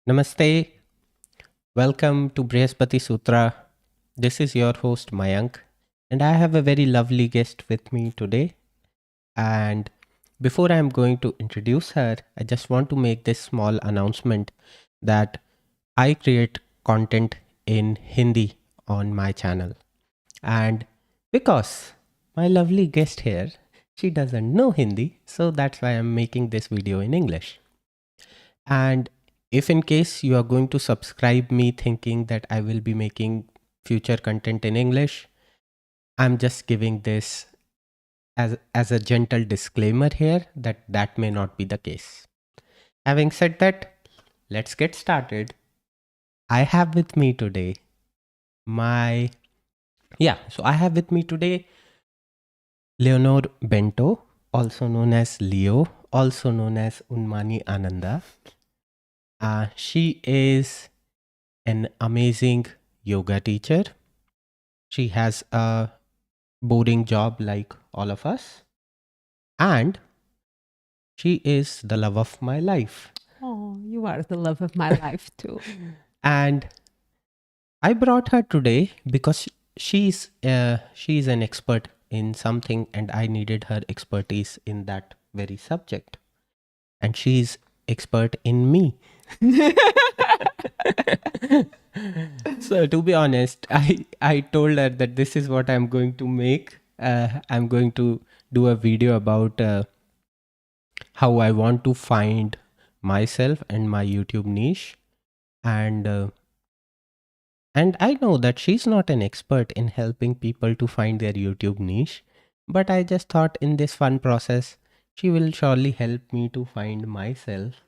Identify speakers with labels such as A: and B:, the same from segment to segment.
A: Namaste. Welcome to Brihaspati Sutra. This is your host Mayank, and I have a very lovely guest with me today. And before I am going to introduce her, I just want to make this small announcement that I create content in Hindi on my channel. And because my lovely guest here, she doesn't know Hindi, so that's why I'm making this video in English. And if in case you are going to subscribe me thinking that I will be making future content in English, I'm just giving this as a gentle disclaimer here that may not be the case. Having said that, let's get started. I have with me today my I have with me today Leonor Bento, also known as Leo, also known as Unmani Ananda. She is an amazing yoga teacher. She has a boring job like all of us. And she is the love of my life.
B: Oh, you are the love of my life too.
A: And I brought her today because she's an expert in something and I needed her expertise in that very subject. And she's expert in me. So to be honest, I told her that this is what I'm going to make. I'm going to do a video about how I want to find myself and my YouTube niche, and I know that she's not an expert in helping people to find their YouTube niche, but I just thought in this fun process she will surely help me to find myself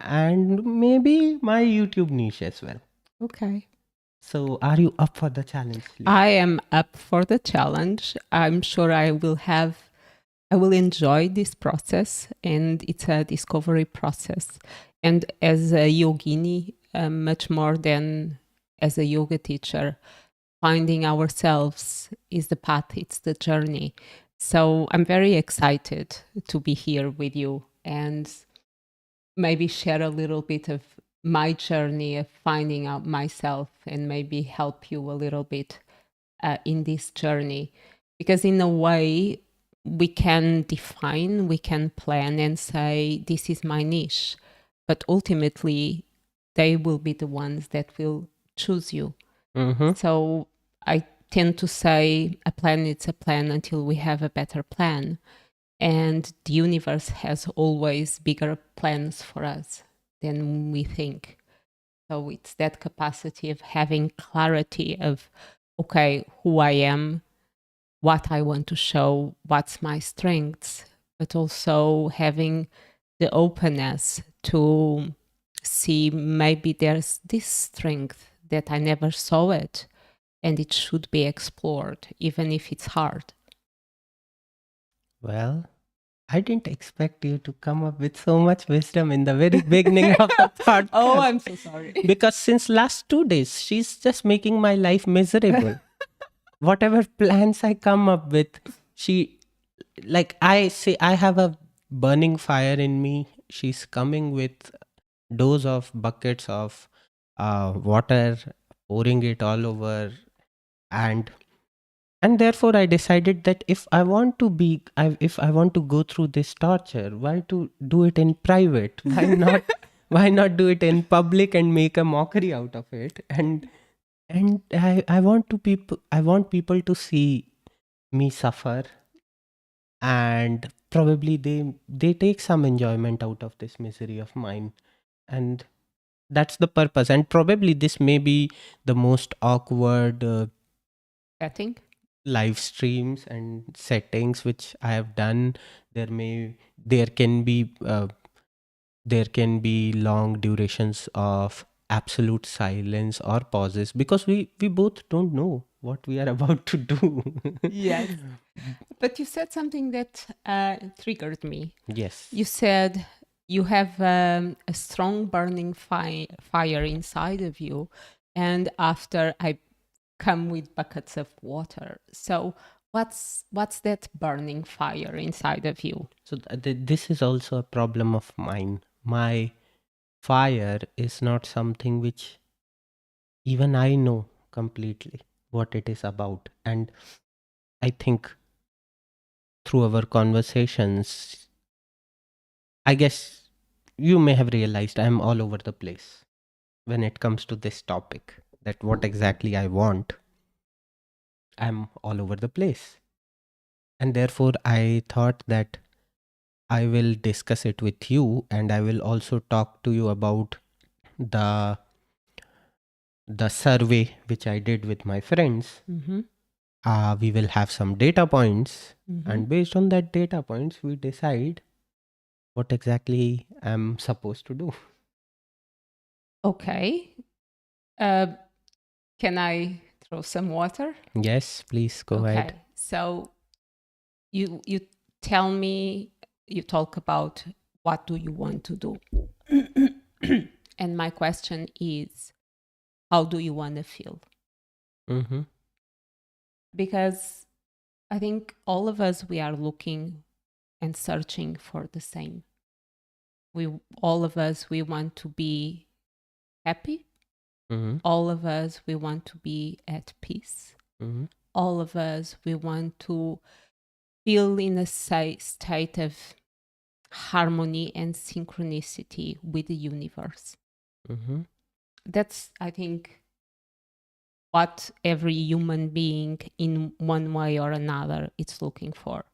A: and maybe my YouTube niche as well.
B: Okay.
A: So, are you up for the challenge, Lee?
B: I am up for the challenge. I'm sure I will enjoy this process, and it's a discovery process. And as a yogini, much more than as a yoga teacher, finding ourselves is the path, it's the journey. So I'm very excited to be here with you and maybe share a little bit of my journey of finding out myself and maybe help you a little bit in this journey. Because in a way, we can define, we can plan and say, this is my niche. But ultimately, they will be the ones that will choose you.
A: Mm-hmm.
B: So I tend to say a plan is a plan until we have a better plan. And the universe has always bigger plans for us than we think. So it's that capacity of having clarity of, okay, who I am, what I want to show, what's my strengths, but also having the openness to see maybe there's this strength that I never saw it and it should be explored, even if it's hard.
A: Well, I didn't expect you to come up with so much wisdom in the very beginning of the podcast.
B: Oh, I'm so sorry.
A: Because since last 2 days, she's just making my life miserable. Whatever plans I come up with, she, like I say, I have a burning fire in me. She's coming with dose of buckets of water, pouring it all over, and therefore I decided that if I want to if I want to go through this torture, why to do it in private? Why not? Why not do it in public and make a mockery out of it? And I want people to see me suffer, and probably they take some enjoyment out of this misery of mine, and that's the purpose. And probably this may be the most awkward
B: Setting?
A: live streams and settings which I have done. There can be long durations of absolute silence or pauses because we both don't know what we are about to do.
B: Yes. But you said something that triggered me.
A: Yes.
B: You said you have a strong burning fire inside of you, and after I come with buckets of water. So what's that burning fire inside of you?
A: So this is also a problem of mine. My fire is not something which even I know completely what it is about. And I think through our conversations, I guess you may have realized I'm all over the place when it comes to this topic. That what exactly I want, I'm all over the place. And therefore, I thought that I will discuss it with you, and I will also talk to you about the the survey which I did with my friends.
B: Mm-hmm.
A: We will have some data points,
B: Mm-hmm.
A: and based on that data points, we decide what exactly I'm supposed to do.
B: Okay. Can I throw some water?
A: Yes, please go ahead.
B: Okay. So you tell me, you talk about what do you want to do? And my question is, how do you want to feel?
A: Mm-hmm.
B: Because I think all of us, we are looking and searching for the same. All of us, we want to be happy.
A: Mm-hmm.
B: All of us, we want to be at peace.
A: Mm-hmm.
B: All of us, we want to feel in a state of harmony and synchronicity with the universe.
A: Mm-hmm.
B: That's, I think, what every human being in one way or another is looking for.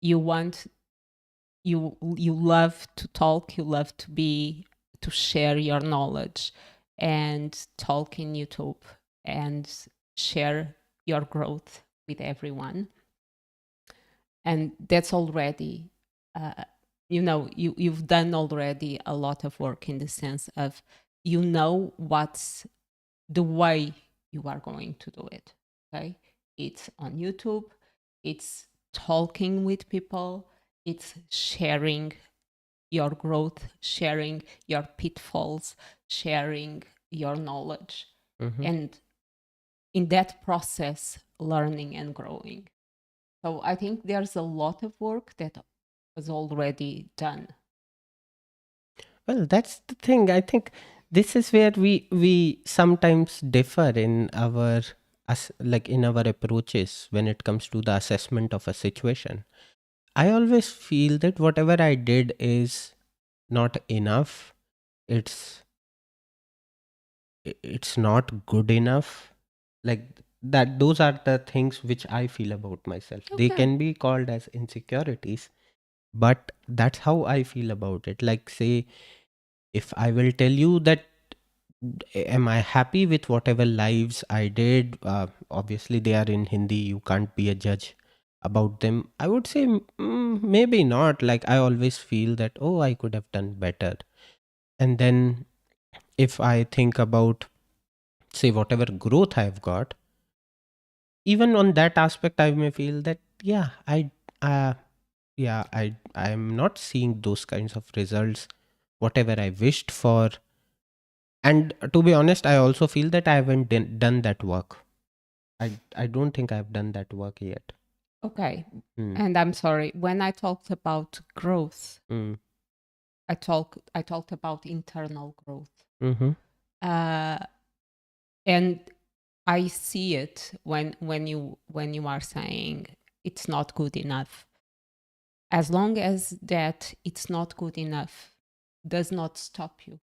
B: You want, you love to talk, you love to share your knowledge and talk in YouTube and share your growth with everyone. And that's already, you've done already a lot of work in the sense of, what's the way you are going to do it. Okay, it's on YouTube, it's talking with people, it's sharing your growth, sharing your pitfalls, sharing your knowledge,
A: Mm-hmm.
B: and in that process learning and growing. So I think there's a lot of work that was already done.
A: Well, that's the thing. I think this is where we sometimes differ in our like in our approaches when it comes to the assessment of a situation. I always feel that whatever I did is not enough. It's it's not good enough. Like that, those are the things which I feel about myself. They
B: Okay.
A: can be called as insecurities, but that's how I feel about it. Like, say, if I will tell you that am I happy with whatever lives I did, obviously they are in Hindi, you can't be a judge about them. I would say maybe not. Like, I always feel that, oh, I could have done better. And then if I think about, say, whatever growth I've got, even on that aspect I may feel that, yeah, uh I'm not seeing those kinds of results whatever I wished for. And to be honest, I also feel that I haven't done that work. I don't think I've done that work yet.
B: Okay.
A: Mm.
B: And I'm sorry, when I talked about growth,
A: Mm.
B: I talked about internal growth.
A: Mm-hmm.
B: Uh, and I see it when you are saying it's not good enough. As long as that it's not good enough does not stop you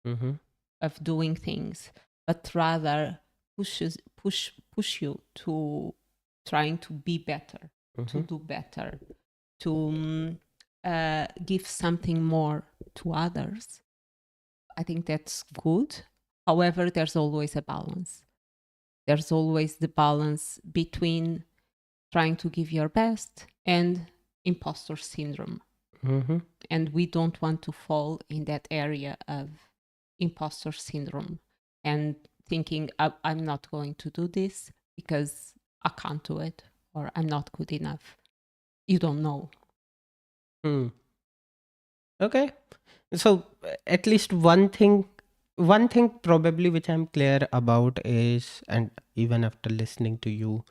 A: Mm-hmm.
B: of doing things, but rather push you to trying to be better, to
A: Mm-hmm.
B: do better, to give something more to others. I think that's good. However, there's always a balance. There's always the balance between trying to give your best and imposter syndrome.
A: Mm-hmm.
B: And we don't want to fall in that area of imposter syndrome and thinking, I'm not going to do this because I can't do it or I'm not good enough. You don't know.
A: Mm. Okay. So at least one thing probably which I'm clear about is, and even after listening to you,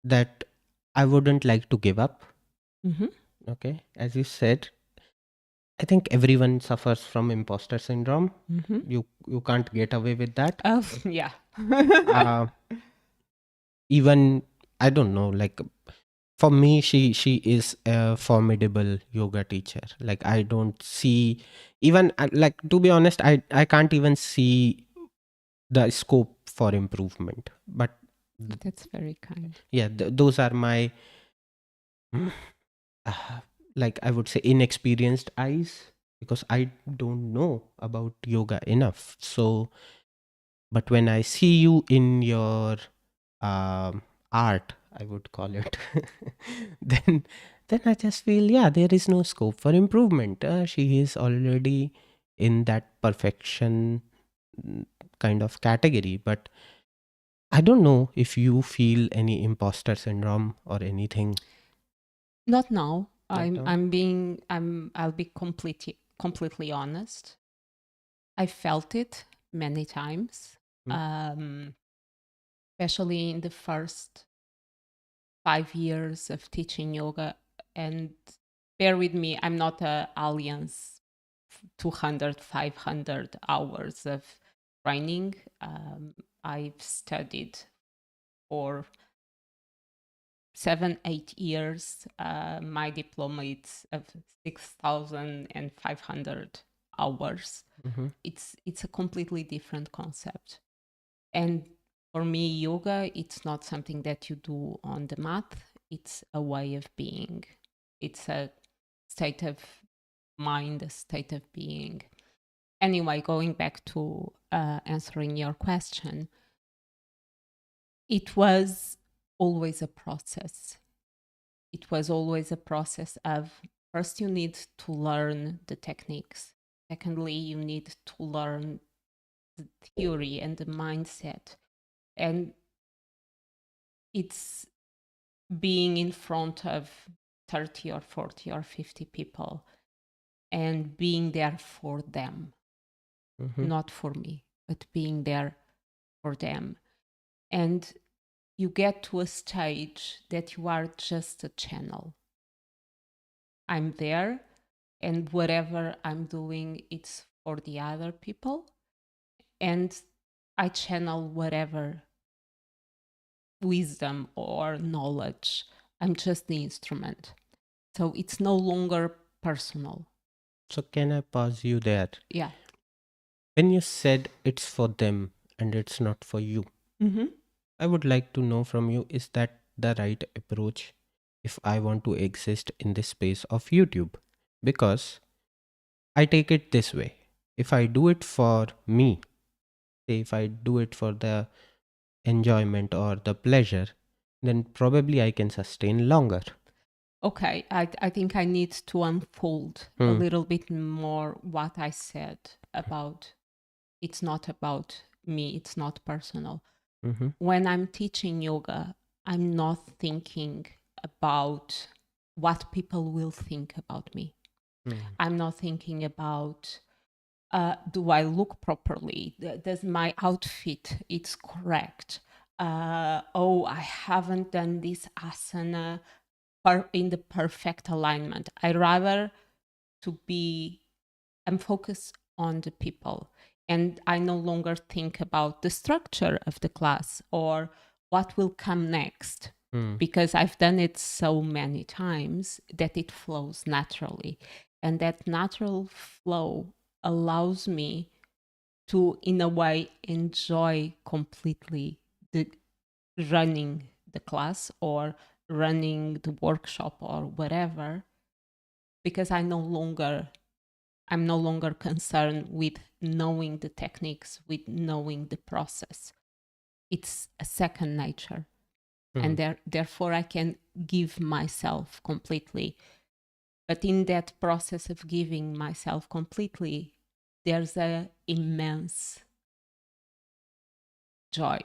A: that I wouldn't like to give up.
B: Mm-hmm.
A: Okay. As you said, I think everyone suffers from imposter syndrome.
B: Mm-hmm.
A: You can't get away with that.
B: Oh, yeah.
A: Uh, even I don't know, like for me, she is a formidable yoga teacher. Like I don't see even like to be honest, I can't even see the scope for improvement. But
B: That's very kind.
A: yeah, those are my uh, like I would say inexperienced eyes because I don't know about yoga enough. So, but when I see you in your art, I would call it, then then I just feel yeah, there is no scope for improvement. She is already in that perfection kind of category, but I don't know if you feel any imposter syndrome or anything
B: Not now.
A: like that.
B: I'll be completely honest. I felt it many times.
A: Mm.
B: Um, especially in the first 5 years of teaching yoga. And bear with me, I'm not a Alliance 200, 500 hours of training. I've studied for 7, 8 years. My diploma is of 6,500 hours.
A: Mhm.
B: It's a completely different concept. And for me, yoga, it's not something that you do on the mat. It's a way of being. It's a state of mind, a state of being. Anyway, going back to answering your question, it was always a process. It was always a process of first, you need to learn the techniques. Secondly, you need to learn the theory and the mindset. And it's being in front of 30 or 40 or 50 people and being there for them,
A: Mhm.
B: not for me, but being there for them. And you get to a stage that you are just a channel. I'm there, and whatever I'm doing, it's for the other people. And I channel whatever wisdom or knowledge. I'm just the instrument. So it's no longer personal.
A: So can I pause you there?
B: Yeah.
A: When you said it's for them and it's not for you,
B: Mm-hmm.
A: I would like to know from you, is that the right approach if I want to exist in this space of YouTube? Because I take it this way. If I do it for me, say if I do it for the enjoyment or the pleasure, then probably I can sustain longer.
B: Okay, I think I need to unfold a
A: Hmm.
B: little bit more what I said about it's not about me, it's not personal.
A: Mm-hmm.
B: When I'm teaching yoga, I'm not thinking about what people will think about me.
A: Hmm.
B: I'm not thinking about do I look properly? Does my outfit it's correct? Oh, I haven't done this asana in the perfect alignment. I rather to be I'm focused on the people, and I no longer think about the structure of the class or what will come next,
A: Hmm.
B: because I've done it so many times that it flows naturally. And that natural flow allows me to, in a way, enjoy completely the running the class or running the workshop or whatever, because I'm no longer concerned with knowing the techniques, with knowing the process. It's a second nature.
A: Hmm.
B: And therefore I can give myself completely. But in that process of giving myself completely, there's a immense joy.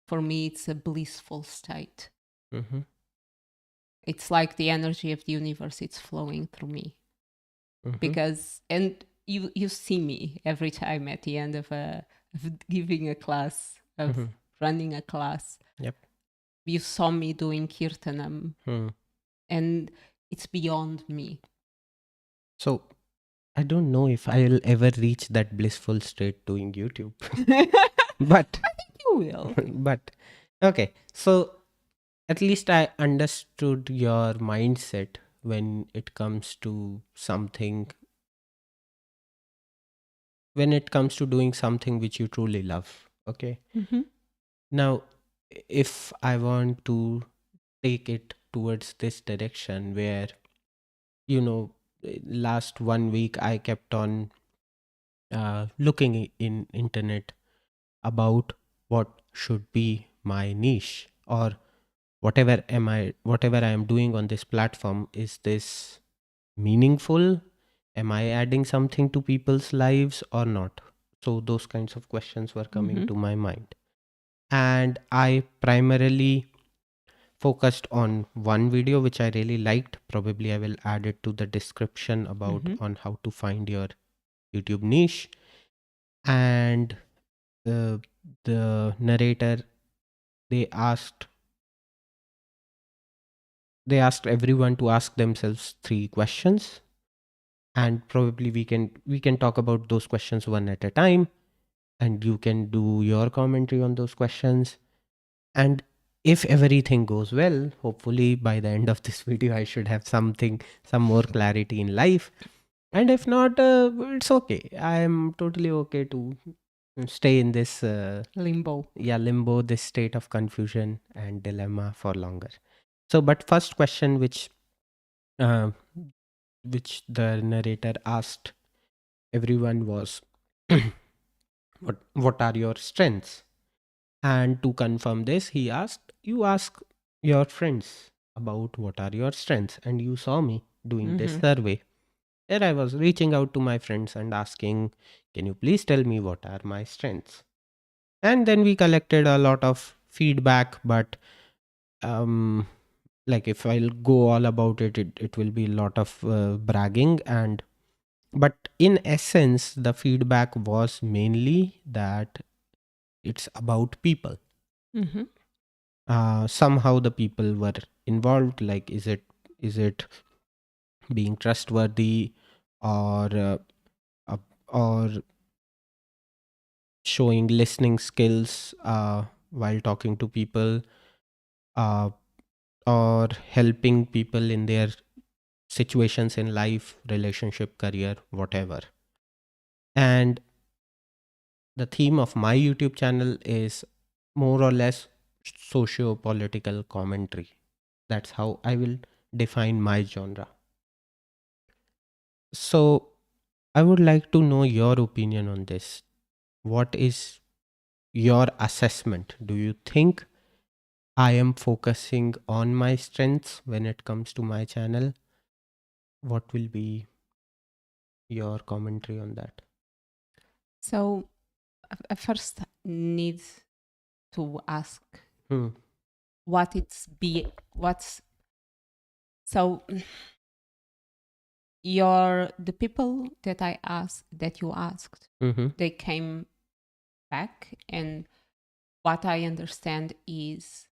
B: For me, it's a blissful state.
A: Mm-hmm.
B: It's like the energy of the universe, it's flowing through me.
A: Mm-hmm.
B: Because and you see me every time at the end of giving a class, of
A: Mm-hmm.
B: running a class.
A: Yep.
B: You saw me doing kirtanam,
A: Hmm.
B: and it's beyond me.
A: So I don't know if I'll ever reach that blissful state doing YouTube.
B: I
A: But
B: think you will.
A: but okay. So at least I understood your mindset when it comes to something, when it comes to doing something which you truly love. Okay.
B: Mm-hmm.
A: Now, if I want to take it towards this direction where, you know, last 1 week I kept on looking in internet about what should be my niche, or whatever I am doing on this platform, is this meaningful? Am I adding something to people's lives or not? So those kinds of questions were coming
B: Mm-hmm.
A: to my mind, and I primarily focused on one video which I really liked. Probably I will add it to the description about
B: Mm-hmm.
A: on how to find your YouTube niche. And the narrator, they asked they asked everyone to ask themselves 3 questions, and probably we can talk about those questions one at a time, and you can do your commentary on those questions. And if everything goes well, hopefully by the end of this video I should have some more clarity in life. And if not, it's okay. I am totally okay to stay in this
B: Limbo.
A: limbo, this state of confusion and dilemma for longer. So, but first question uh, which the narrator asked everyone was, what are your strengths? And to confirm this, he asked, you ask your friends about what are your strengths. And you saw me doing this
B: Mm-hmm.
A: survey where I was reaching out to my friends and asking, can you please tell me what are my strengths? And then we collected a lot of feedback, but um, like if I'll go all about it, it will be a lot of bragging. And but in essence, the feedback was mainly that it's about people.
B: Mm-hmm.
A: Somehow the people were involved, like is it being trustworthy, or uh, or showing listening skills while talking to people, uh, or helping people in their situations in life, relationship, career, whatever. And the theme of my YouTube channel is more or less socio-political commentary. That's how I will define my genre. So I would like to know your opinion on this. What is your assessment? Do you think I am focusing on my strengths when it comes to my channel? What will be your commentary on that?
B: So I first need to ask
A: Hmm.
B: what's so the people that you asked,
A: Mm-hmm.
B: they came back, and what I understand is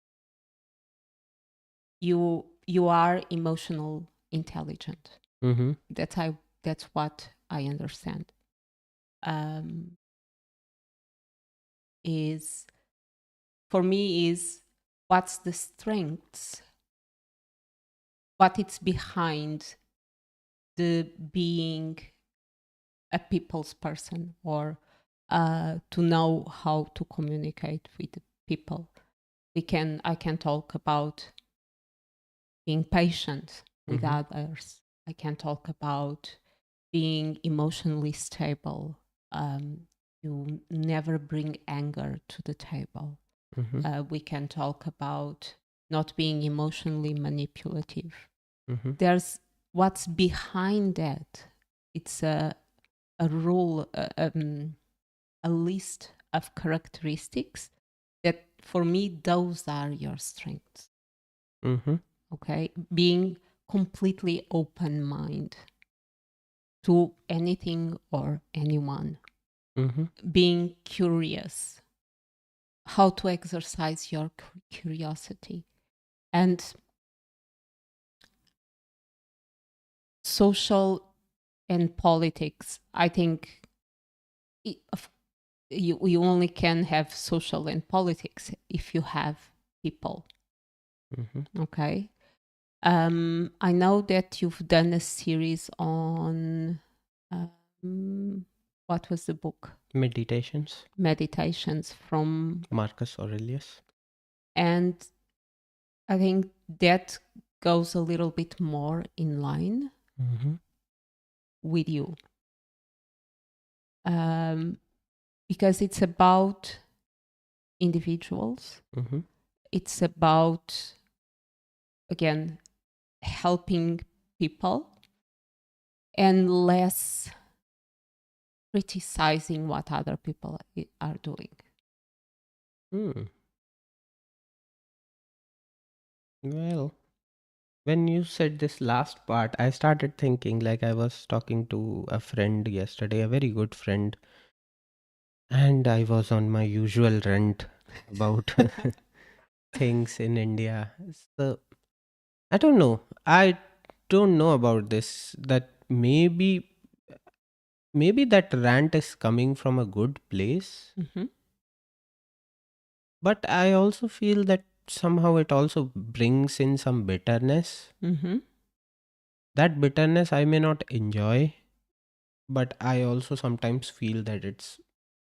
B: you are emotional intelligent.
A: Mm-hmm.
B: That's what I understand. Um, is for me is what's the strengths, what it's behind the being a people's person, or to know how to communicate with people. I can talk about being patient with
A: Mm-hmm.
B: others. I can talk about being emotionally stable. You never bring anger to the table.
A: Mm-hmm.
B: We can talk about not being emotionally manipulative.
A: Mm-hmm.
B: There's what's behind that. It's a rule, a list of characteristics that for me, those are your strengths.
A: Mm-hmm.
B: Okay. Being completely open mind to anything or anyone,
A: Mm-hmm.
B: being curious, how to exercise your curiosity, and social and politics. I think it, you only can have social and politics if you have people.
A: Mm-hmm.
B: Okay. I know that you've done a series on what was the book?
A: Meditations,
B: Meditations from,
A: Marcus Aurelius.
B: and I think that goes a little bit more in line
A: Mm-hmm.
B: with you, because it's about individuals.
A: Mm-hmm.
B: It's about, again, helping people and less criticizing what other people are doing.
A: Mm. Well, when you said this last part, I started thinking like I was talking to a friend yesterday, a very good friend, and I was on my usual rant about things in India. So I don't know. I don't know about this. That maybe that rant is coming from a good place,
B: Mm-hmm.
A: but I also feel that somehow it also brings in some bitterness.
B: Mm-hmm.
A: That bitterness I may not enjoy, but I also sometimes feel that it's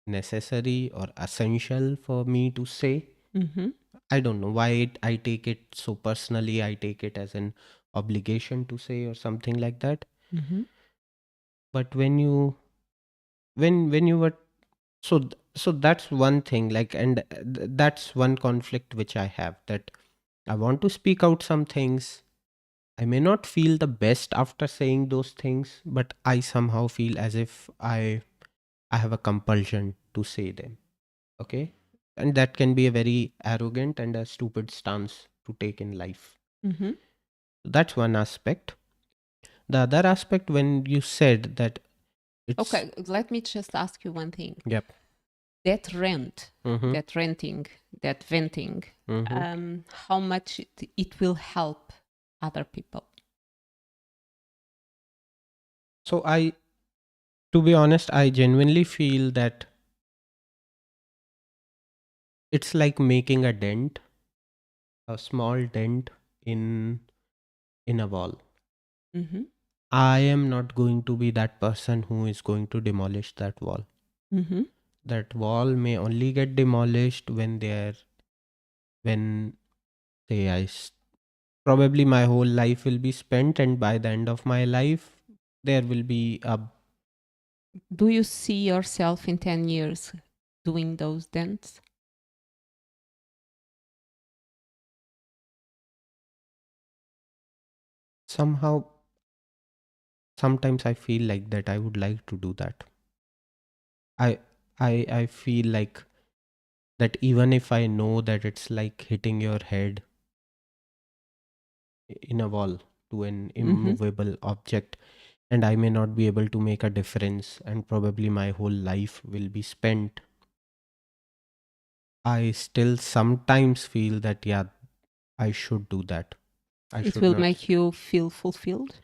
A: necessary or essential for me to say.
B: Mm-hmm.
A: I don't know why I take it so personally. I take it as an obligation to say or something like that.
B: Mm-hmm.
A: But when you were so that's one thing, like, and that's one conflict which I have, that I want to speak out some things. I may not feel the best after saying those things, but I somehow feel as if I have a compulsion to say them. Okay? And that can be a very arrogant and a stupid stance to take in life.
B: Mm-hmm.
A: That's one aspect. The other aspect, when you said that it's
B: Okay, let me just ask you one thing.
A: yep.
B: That rent,
A: Mm-hmm.
B: that renting, that venting,
A: Mm-hmm.
B: how much it will help other people?
A: So to be honest, I genuinely feel that it's like making a dent, a small dent in a wall.
B: Mm-hmm.
A: I am not going to be that person who is going to demolish that wall.
B: Mm-hmm.
A: That wall may only get demolished when say probably my whole life will be spent, and by the end of my life there will be a
B: Do you see yourself in 10 years doing those dents?
A: somehow sometimes I feel like that I would like to do that. I I feel like that even if I know that it's like hitting your head in a wall to an
B: Mm-hmm.
A: immovable object, and I may not be able to make a difference, and probably my whole life will be spent, I still sometimes feel that, yeah, I should do that. I
B: It
A: should
B: will
A: not.
B: make you feel fulfilled.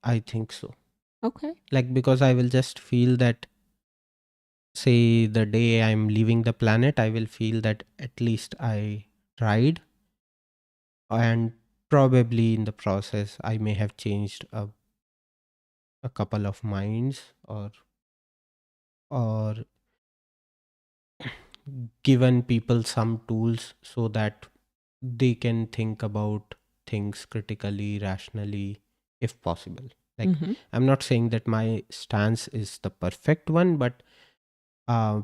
A: I think so.
B: Okay.
A: Like, because I will just feel that, say, the day I'm leaving the planet, I will feel that at least I tried, and probably in the process, I may have changed a couple of minds, or given people some tools so that they can think about things critically, rationally, if possible. Like,
B: Mm-hmm.
A: I'm not saying that my stance is the perfect one, but uh,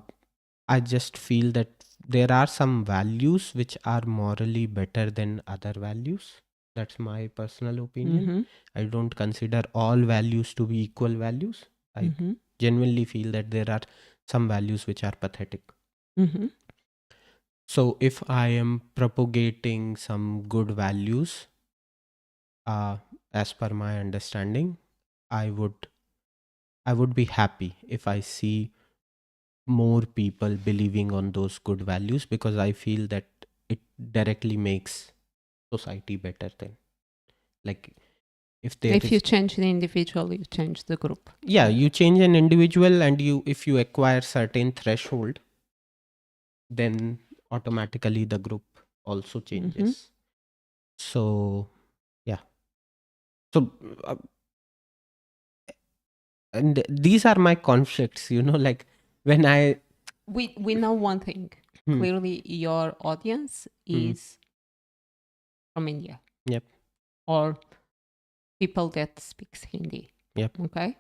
A: I just feel that there are some values which are morally better than other values. That's my personal opinion.
B: Mm-hmm.
A: I don't consider all values to be equal values. I
B: Mm-hmm.
A: genuinely feel that there are some values which are pathetic.
B: Mm-hmm.
A: So if I am propagating some good values, as per my understanding, I would I would be happy if I see more people believing on those good values, because I feel that it directly makes society better then. Like, If there
B: If you
A: is,
B: change the individual, you change the group.
A: yeah, you change an individual, and if you acquire certain threshold, then automatically the group also changes. So yeah. So uh, and these are my conflicts, like when I
B: We know one thing.
A: hmm,
B: Clearly, your audience
A: hmm,
B: is from India
A: yep,
B: or people that speaks Hindi.
A: yep,
B: Okay,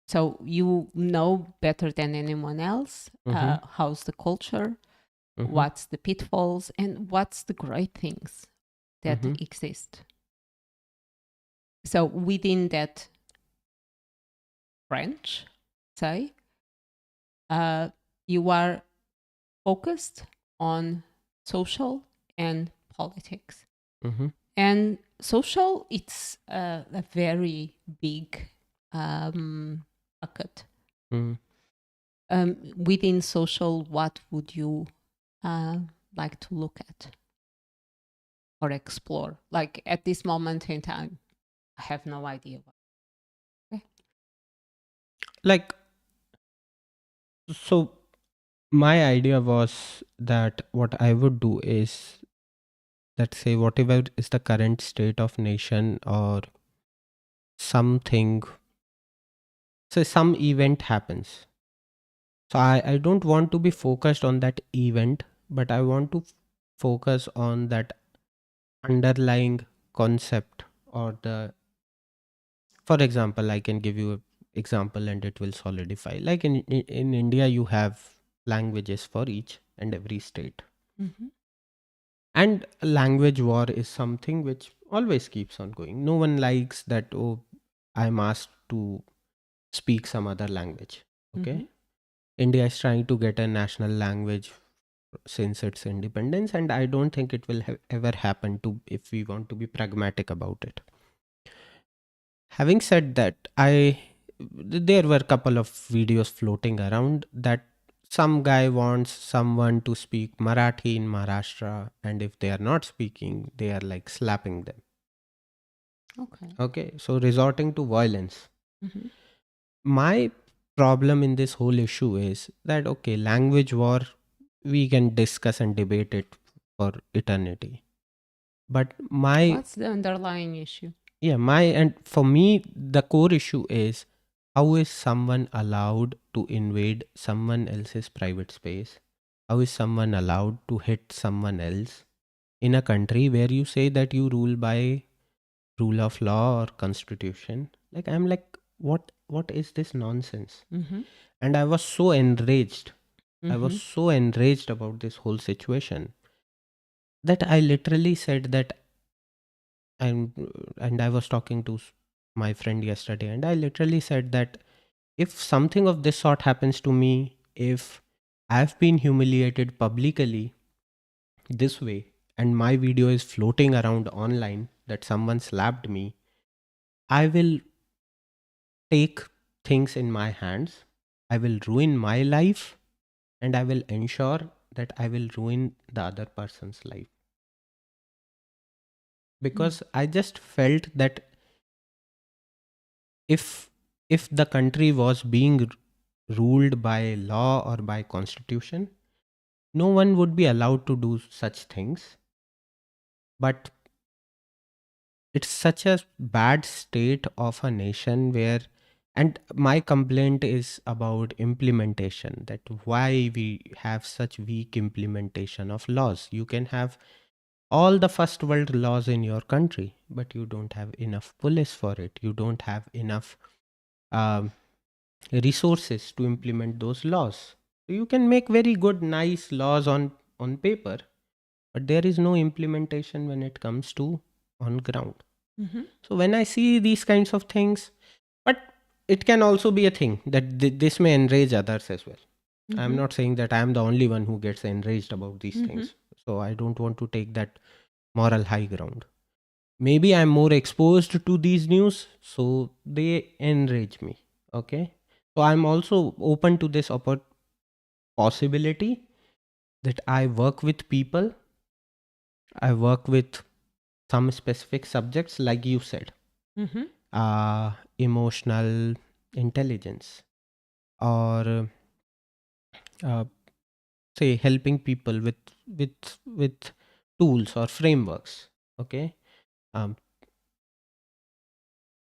B: so you know better than anyone else
A: mm-hmm,
B: how's the culture,
A: mm-hmm,
B: what's the pitfalls, and what's the great things that
A: mm-hmm,
B: exist. So within that branch, say, you are focused on social and politics.
A: mm-hmm,
B: And social, it's a very big bucket.
A: mm.
B: Within social, what would you like to look at or explore? Like at this moment in time, I have no idea. Okay.
A: Like, so my idea was that what I would do is that, say, whatever is the current state of nation or something, say some event happens. So I don't want to be focused on that event, but I want to focus on that underlying concept, or the, for example, I can give you an example and it will solidify. Like in India, you have languages for each and every state.
B: Mm-hmm.
A: And language war is something which always keeps on going. No one likes that, oh, I'm asked to speak some other language. Okay.
B: Mm-hmm.
A: India is trying to get a national language since its independence, and I don't think it will ever happen, to if we want to be pragmatic about it. Having said that, there were a couple of videos floating around that some guy wants someone to speak Marathi in Maharashtra, and if they are not speaking, they are like slapping them.
B: Okay.
A: Okay, so resorting to violence.
B: Mm-hmm.
A: My problem in this whole issue is that, okay, language war, we can discuss and debate it for eternity. But
B: What's the underlying issue?
A: and for me, the core issue is, how is someone allowed to invade someone else's private space? How is someone allowed to hit someone else in a country where you say that you rule by rule of law or constitution? Like, I'm like, what is this nonsense?
B: Mm-hmm.
A: And I was so enraged. I was
B: Mm-hmm.
A: so enraged about this whole situation that I literally said that, and I was talking to my friend yesterday, and I literally said that if something of this sort happens to me, if I've been humiliated publicly this way, and my video is floating around online that someone slapped me, I will take things in my hands. I will ruin my life, and I will ensure that I will ruin the other person's life. Because I just felt that if if the country was being ruled by law or by constitution, no one would be allowed to do such things. But it's such a bad state of a nation where, and my complaint is about implementation, that why we have such weak implementation of laws. You can have all the first world laws in your country, but you don't have enough police for it. You don't have enough um, resources to implement those laws. So you can make very good, nice laws on paper, but there is no implementation when it comes to on ground.
B: Mm-hmm.
A: So when I see these kinds of things, but it can also be a thing that this may enrage others as well. I'm
B: Mm-hmm.
A: not saying that I'm the only one who gets enraged about these
B: Mm-hmm.
A: things. So I don't want to take that moral high ground. Maybe I'm more exposed to these news, so they enrage me. Okay. So I'm also open to this possibility that I work with people, I work with some specific subjects, like you said. emotional intelligence, or uh, say helping people with tools or frameworks. Okay. um,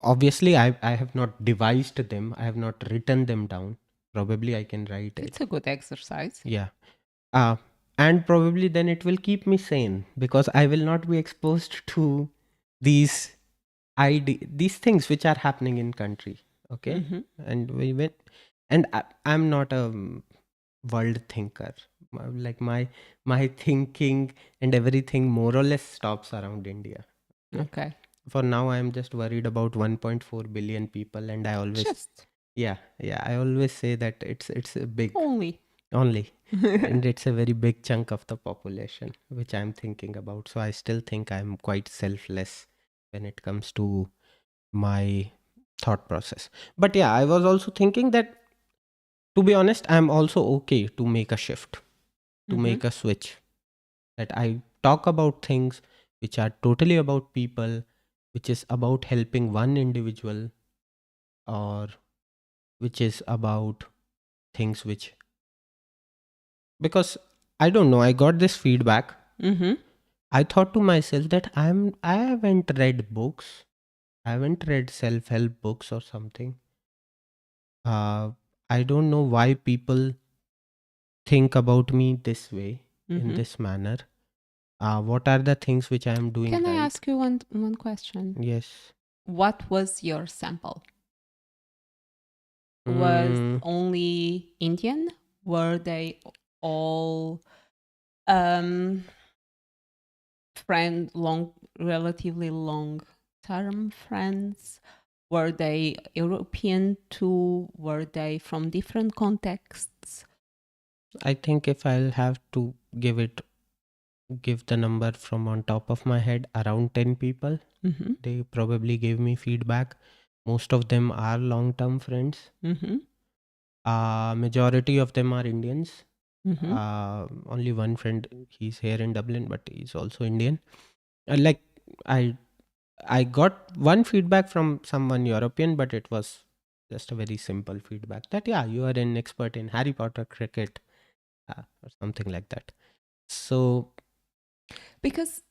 A: Obviously I have not devised them, I have not written them down. Probably I can write
B: It's
A: it.
B: a good exercise.
A: Yeah. uh, and probably then it will keep me sane, because I will not be exposed to these these things which are happening in country. Okay.
B: Mm-hmm.
A: And we went, and I'm not a world thinker. Like my thinking and everything more or less stops around India. Okay.
B: Okay.
A: For now I am just worried about 1.4 billion people, and I always,
B: Just
A: yeah, I always say that it's a big
B: only.
A: only, and it's a very big chunk of the population which I'm thinking about. So I still think I'm quite selfless when it comes to my thought process. But yeah, I was also thinking that, to be honest, I'm also okay to make a shift, to
B: Mm-hmm.
A: make a switch, that I talk about things which are totally about people, which is about helping one individual, or which is about things which, because I don't know, I got this feedback.
B: Mm-hmm.
A: I thought to myself that I haven't read books, I haven't read self-help books or something. uh I don't know why people think about me this way, in
B: Mm-hmm.
A: this manner. What are the things which I am doing
B: Can I
A: right?
B: ask you one question?
A: Yes.
B: What was your sample? Was
A: mm,
B: only Indian? Were they all um relatively long term friends? Were they European too? Were they from different contexts?
A: I think if I'll have to give the number from on top of my head, around 10 people.
B: Mm-hmm.
A: They probably gave me feedback. Most of them are long term friends.
B: Mm-hmm.
A: Majority of them are Indians.
B: Mm-hmm.
A: Only one friend, he's here in Dublin, but he's also Indian. Like, I I got one feedback from someone European, but it was just a very simple feedback that, yeah, you are an expert in Harry Potter, cricket, or something like that. So,
B: Because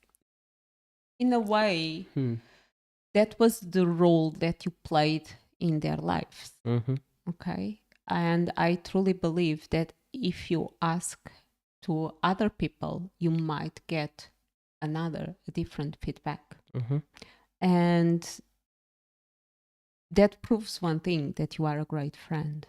B: in a way,
A: hmm,
B: that was the role that you played in their lives.
A: mm-hmm,
B: Okay. And I truly believe that if you ask to other people, you might get a different feedback.
A: mm-hmm,
B: And that proves one thing, that you are a great friend.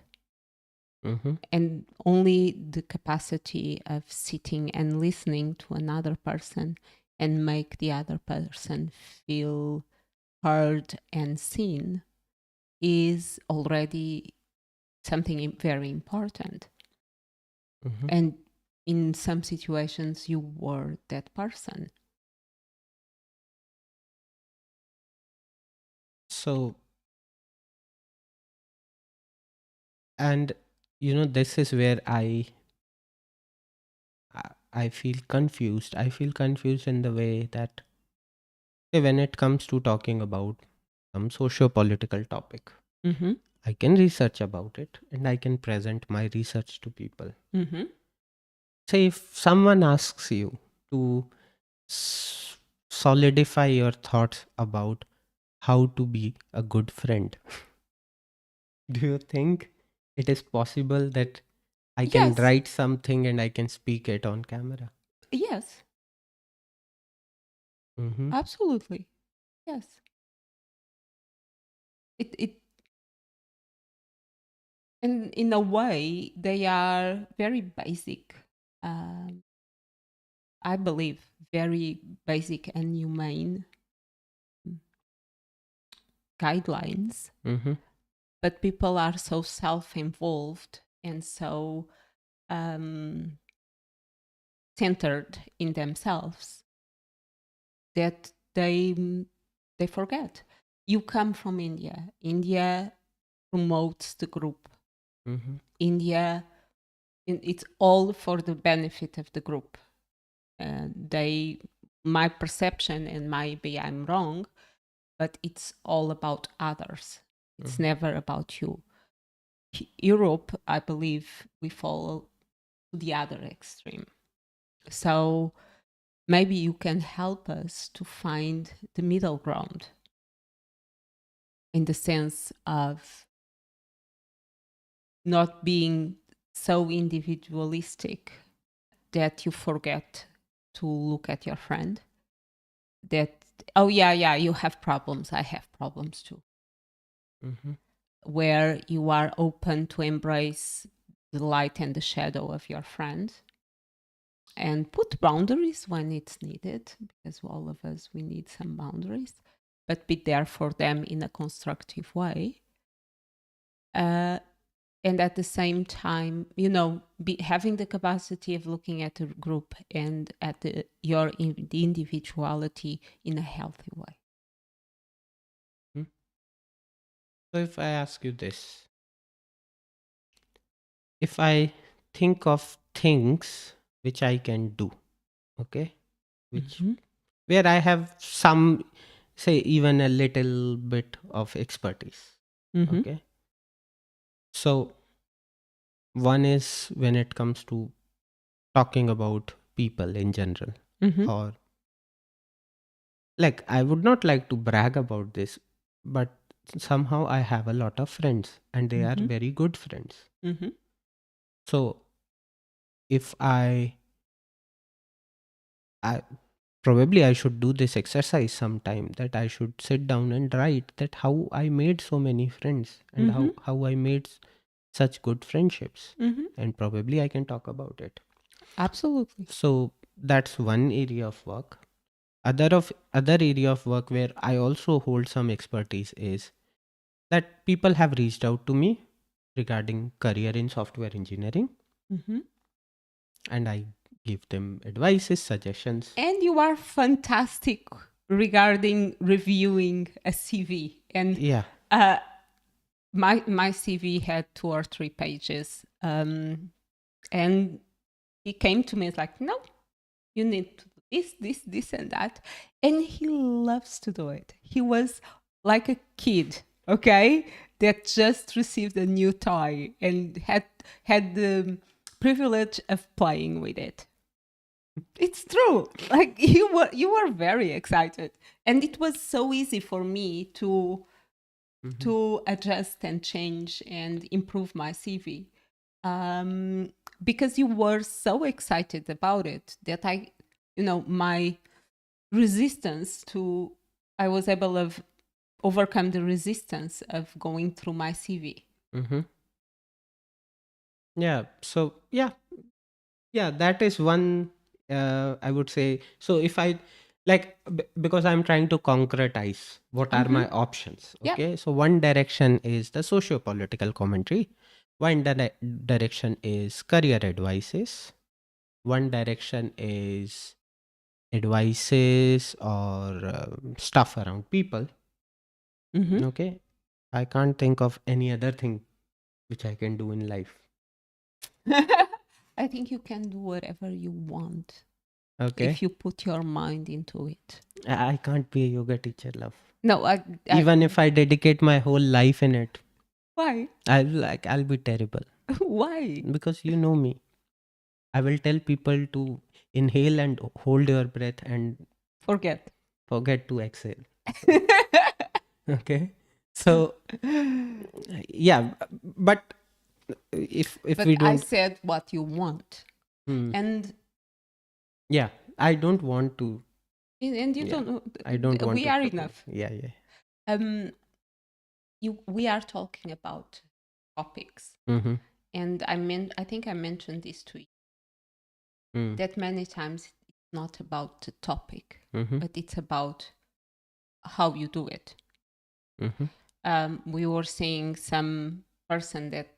A: mm-hmm,
B: And only the capacity of sitting and listening to another person and make the other person feel heard and seen is already something very important.
A: mm-hmm.
B: And in some situations, you were that person.
A: So, and this is where I feel confused. I feel confused in the way that, when it comes to talking about some socio-political topic,
B: Mm-hmm.
A: I can research about it and I can present my research to people.
B: Mm-hmm.
A: Say if someone asks you to s- solidify your thoughts about how to be a good friend, do you think it is possible that I can
B: Yes.
A: write something and I can speak it on camera?
B: Yes.
A: Mm-hmm.
B: Absolutely. Yes. It and in a way they are very basic. Um, I believe very basic and humane guidelines,
A: Mm-hmm.
B: but people are so self-involved and so um, centered in themselves that they forget. You come from India. India promotes the group.
A: Mm-hmm.
B: India, it's all for the benefit of the group. My perception, and maybe I'm wrong, but it's all about others. It's never about you. Europe, I believe, we follow the other extreme. So maybe you can help us to find the middle ground in the sense of not being so individualistic that you forget to look at your friend. That, oh, yeah, you have problems. I have problems too. Where you are open to embrace the light and the shadow of your friend and put boundaries when it's needed, because all of us, we need some boundaries, but be there for them in a constructive way. And at the same time, having the capacity of looking at the group and at the individuality in a healthy way.
A: So if I ask you this, if I think of things which I can do, okay, which where I have some, say, even a little bit of expertise, okay. So one is when it comes to talking about people in general, or like, I would not like to brag about this, but somehow I have a lot of friends and they are very good friends. So if I probably I should do this exercise sometime, that I should sit down and write that how I made so many friends and how I made such good friendships, and probably I can talk about it.
B: Absolutely.
A: So that's one area of work. Other area of work where I also hold some expertise is that people have reached out to me regarding career in software engineering, and I give them advices, suggestions.
B: And you are fantastic regarding reviewing a CV. And
A: Yeah.
B: my CV had 2 or 3 pages. And he came to me, it's like, no, you need to do this, and that. And he loves to do it. He was like a kid, okay, that just received a new toy and had the privilege of playing with it. It's true. Like, you were very excited, and it was so easy for me to adjust and change and improve my CV, because you were so excited about it that my resistance to I was able to overcome the resistance of going through my CV.
A: Yeah. So yeah, that is one, I would say. So if I, like, because I'm trying to concretize what are my options,
B: Yeah.
A: okay. So one direction is the socio-political commentary, one direction is career advices, one direction is advices or stuff around people, okay. I can't think of any other thing which I can do in life.
B: I think you can do whatever you want
A: Okay.
B: if you put your mind into it.
A: I can't be a yoga teacher, love.
B: No,
A: Even if I dedicate my whole life in it,
B: why?
A: I'll be terrible.
B: Why?
A: Because you know me. I will tell people to inhale and hold your breath and
B: Forget.
A: forget to exhale. Okay. So yeah, but if
B: But
A: we
B: I
A: don't,
B: said what you want. And
A: yeah, I don't want to.
B: you
A: Yeah,
B: don't know.
A: I don't want
B: We
A: to
B: are
A: propose.
B: enough.
A: Yeah.
B: We are talking about topics, and I think I mentioned this to you, that many times it's not about the topic, but it's about how you do it. We were seeing some person that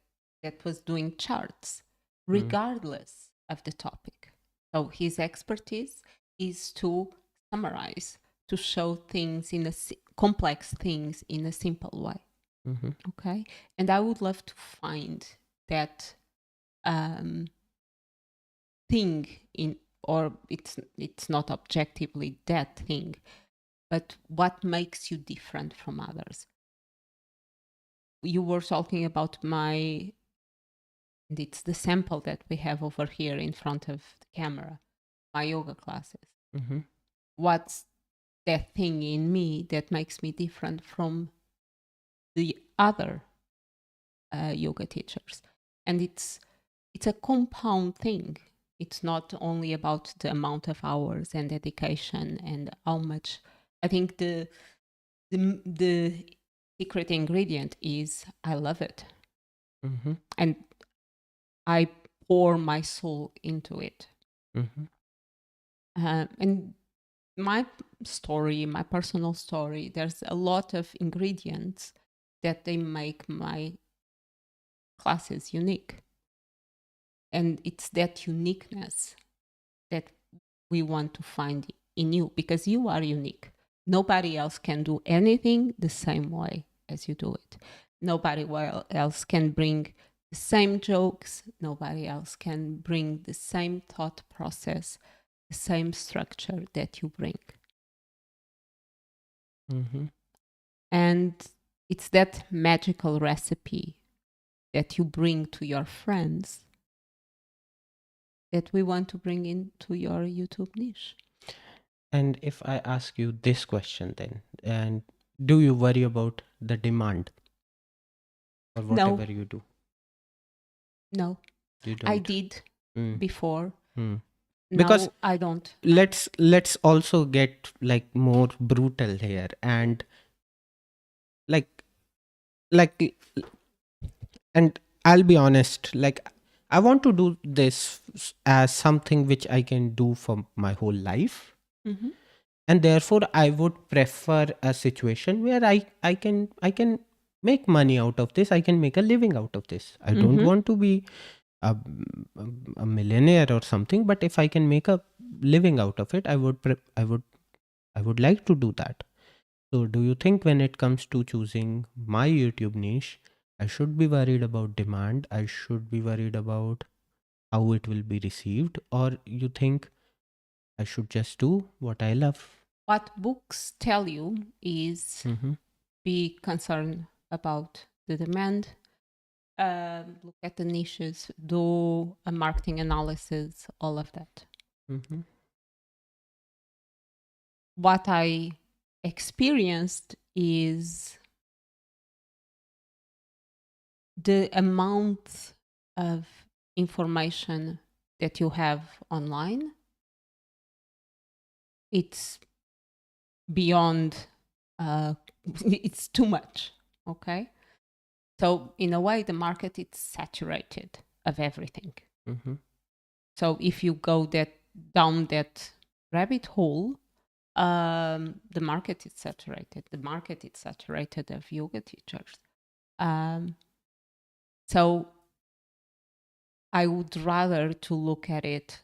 B: was doing charts regardless of the topic. So his expertise is to summarize, to show things complex things in a simple way. Okay, and I would love to find that thing in, or it's not objectively that thing, but what makes you different from others? You were talking about and it's the sample that we have over here in front of the camera, my yoga classes.
A: Mm-hmm.
B: What's that thing in me that makes me different from the other yoga teachers? And it's a compound thing. It's not only about the amount of hours and dedication and how much. I think the secret ingredient is I love it.
A: Mm-hmm.
B: And I pour my soul into it.
A: Mm-hmm.
B: And my personal story, there's a lot of ingredients that they make my classes unique. And it's that uniqueness that we want to find in you, because you are unique. Nobody else can do anything the same way as you do it. Nobody else can bring the same jokes. Nobody else can bring the same thought process, the same structure that you bring.
A: Mm-hmm.
B: And it's that magical recipe that you bring to your friends that we want to bring into your YouTube niche.
A: And if I ask you this question then, and do you worry about the demand or
B: No,
A: whatever you do?
B: no,
A: You
B: I
A: don't.
B: did
A: Mm.
B: before.
A: Mm. Because
B: Now I don't.
A: let's also get like more brutal here, and like like and I'll be honest, like I want to do this as something which I can do for my whole life,
B: Mm-hmm.
A: and therefore I would prefer a situation where I can make money out of this, I can make a living out of this. I don't
B: Mm-hmm.
A: want to be a, a millionaire or something, but if I can make a living out of it, I would like to do that. So do you think when it comes to choosing my YouTube niche, I should be worried about demand, I should be worried about how it will be received, or you think I should just do what I love?
B: What books tell you is
A: Mm-hmm.
B: be concerned about the demand, look at the niches, do a marketing analysis, all of that.
A: Mm-hmm.
B: What I experienced is the amount of information that you have online. It's beyond, it's too much. Okay. So in a way, the market is saturated of everything.
A: Mm-hmm.
B: So if you go down that rabbit hole, the market is saturated. The market is saturated of yoga teachers. So I would rather to look at it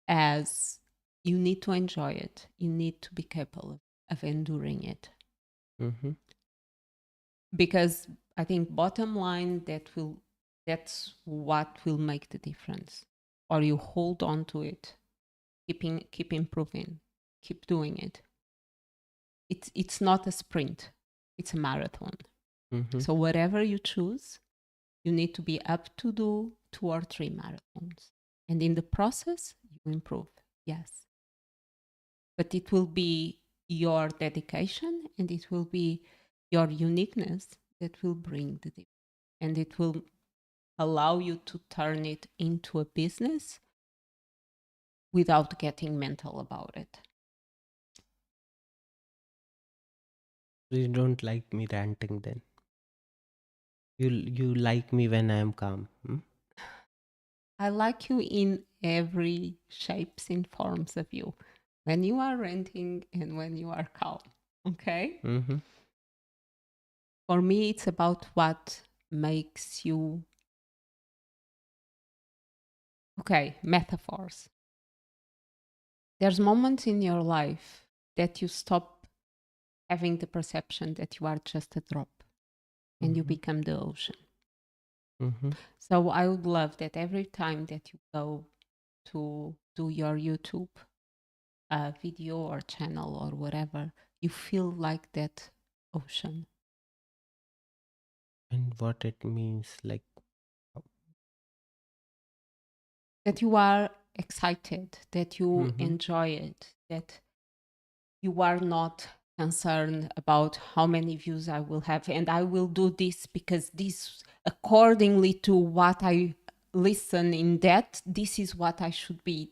B: as you need to enjoy it. You need to be capable of enduring it.
A: Mm-hmm.
B: Because I think bottom line, that's what will make the difference. Or you hold on to it, keep improving, keep doing it. It's not a sprint, it's a marathon.
A: Mm-hmm.
B: So whatever you choose, you need to be up to do 2 or 3 marathons. And in the process, you improve. Yes. But it will be your dedication and it will be your uniqueness that will bring the difference. And it will allow you to turn it into a business without getting mental about it.
A: You don't like me ranting then. You like me when I am calm. Hmm?
B: I like you in every shapes and forms of you. When you are ranting and when you are calm. Okay?
A: Mm-hmm.
B: For me, it's about what makes you. Okay, metaphors. There's moments in your life that you stop having the perception that you are just a drop and you
A: Mm-hmm.
B: become the ocean.
A: Mm-hmm.
B: So I would love that every time that you go to do your YouTube, video or channel or whatever, you feel like that ocean.
A: And what it means, like,
B: That you are excited, that you
A: mm-hmm,
B: enjoy it, that you are not concerned about how many views I will have, and I will do this because this, accordingly to what I listen in that, this is what I should be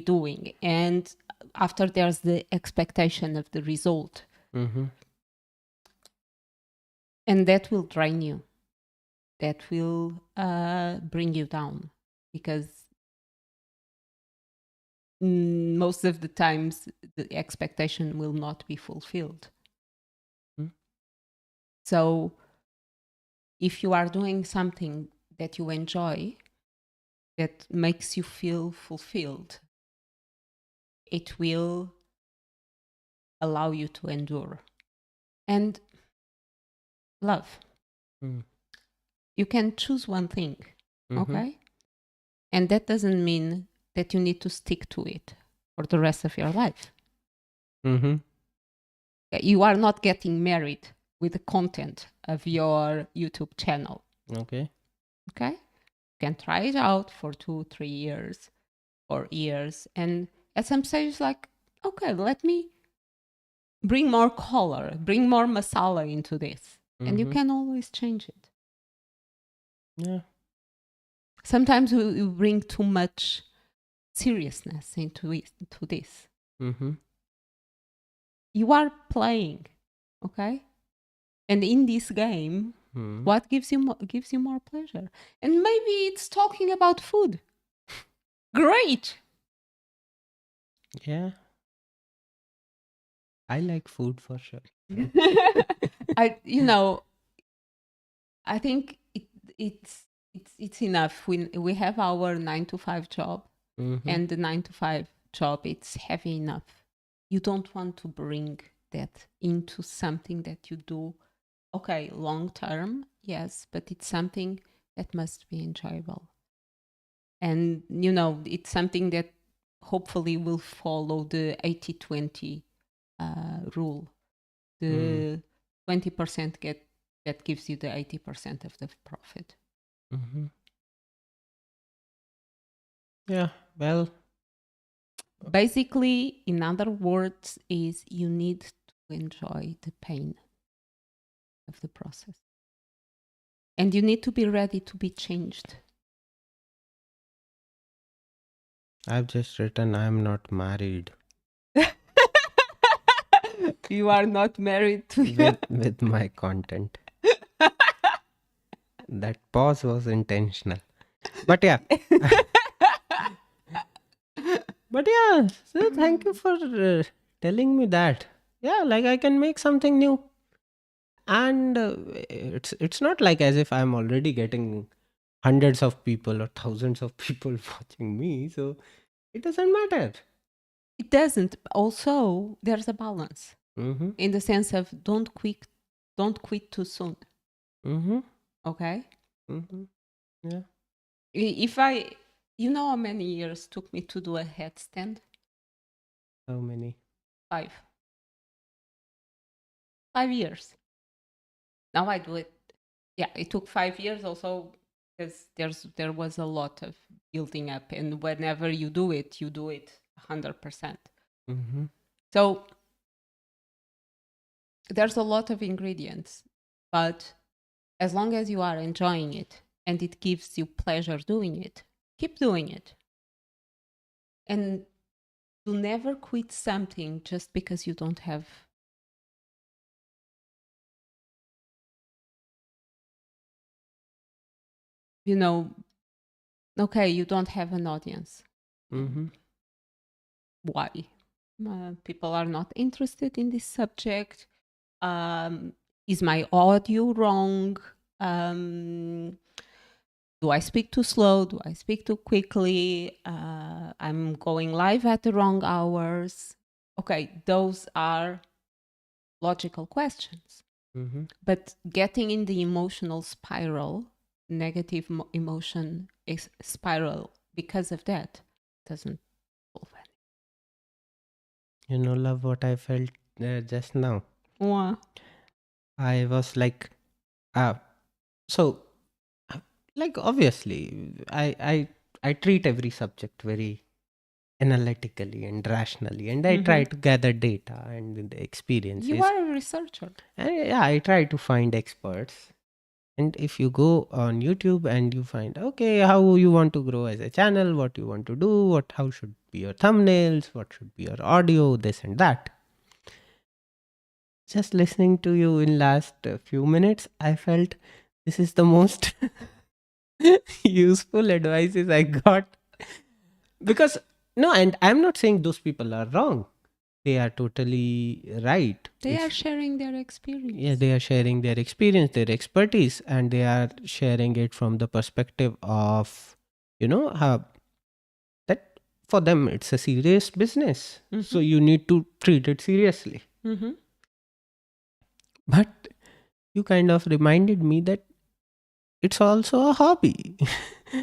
B: doing. And after there's the expectation of the result,
A: mm-hmm,
B: and that will drain you, that will bring you down, because most of the times the expectation will not be fulfilled.
A: mm,
B: So if you are doing something that you enjoy, that makes you feel fulfilled, it will allow you to endure. And love,
A: mm,
B: you can choose one thing,
A: mm-hmm,
B: okay? And that doesn't mean that you need to stick to it for the rest of your life.
A: mm-hmm,
B: You are not getting married with the content of your YouTube channel,
A: okay,
B: okay? You can try it out for 2-3 years or years, and at some stage, like, okay, let me bring more color, bring more masala into this. And you
A: mm-hmm,
B: can always change it.
A: yeah,
B: Sometimes we bring too much seriousness into this.
A: mm-hmm,
B: You are playing, okay? And in this game,
A: mm,
B: what gives you more pleasure? And maybe it's talking about food. Great.
A: yeah, I like food for sure.
B: I think it's enough. We have our 9 to 5 job,
A: Mm-hmm,
B: and the 9 to 5 job, it's heavy enough. You don't want to bring that into something that you do. Okay, long term, yes, but it's something that must be enjoyable. And it's something that hopefully will follow the 80/20 rule.
A: mm,
B: The 20% that gives you the 80% of the profit.
A: mm-hmm. Yeah, well,
B: Basically, in other words, is you need to enjoy the pain of the process. And you need to be ready to be changed.
A: I've just written I'm not married
B: You are not married to you.
A: with my content. That pause was intentional. But yeah. But yeah, so thank you for telling me that. Yeah, like I can make something new. And it's not like as if I'm already getting hundreds of people or thousands of people watching me, so it doesn't matter.
B: It doesn't. Also, there's a balance
A: Mm-hmm.
B: in the sense of don't quit too soon.
A: Mm-hmm.
B: Okay?
A: Mm-hmm. Yeah.
B: If how many years took me to do a headstand?
A: How many?
B: 5. 5 years. Now I do it. Yeah, it took 5 years also, because there was a lot of building up, and whenever you do it 100%.
A: Mm-hmm.
B: So there's a lot of ingredients, but as long as you are enjoying it and it gives you pleasure doing it, keep doing it. And do never quit something just because you don't have, okay, you don't have an audience.
A: Mm-hmm.
B: Why? People are not interested in this subject. Is my audio wrong? Do I speak too slow? Do I speak too quickly? I'm going live at the wrong hours. Okay, those are logical questions.
A: Mm-hmm.
B: But getting in the emotional spiral, negative emotion is spiral because of that, doesn't solve anything.
A: Love, what I felt just now.
B: Wow.
A: I was like, uh, so, uh, like, obviously, I treat every subject very analytically and rationally, and I try
B: Hmm.
A: to gather data and the
B: You
A: experiences.
B: are a researcher.
A: And yeah, I try to find experts. And if you go on YouTube and you find, okay, how you want to grow as a channel, what you want to do, how should be your thumbnails, what should be your audio, this and that. Just listening to you in last few minutes, I felt this is the most useful advices I got. Because no, and I'm not saying those people are wrong. They are totally right.
B: They are sharing their
A: Yeah,
B: experience.
A: they are sharing their experience, their expertise, and they are sharing it from the perspective of, how that for them it's a serious business. So
B: Hmm.
A: you need to treat it seriously.
B: Hmm.
A: But you kind of reminded me that it's also a hobby.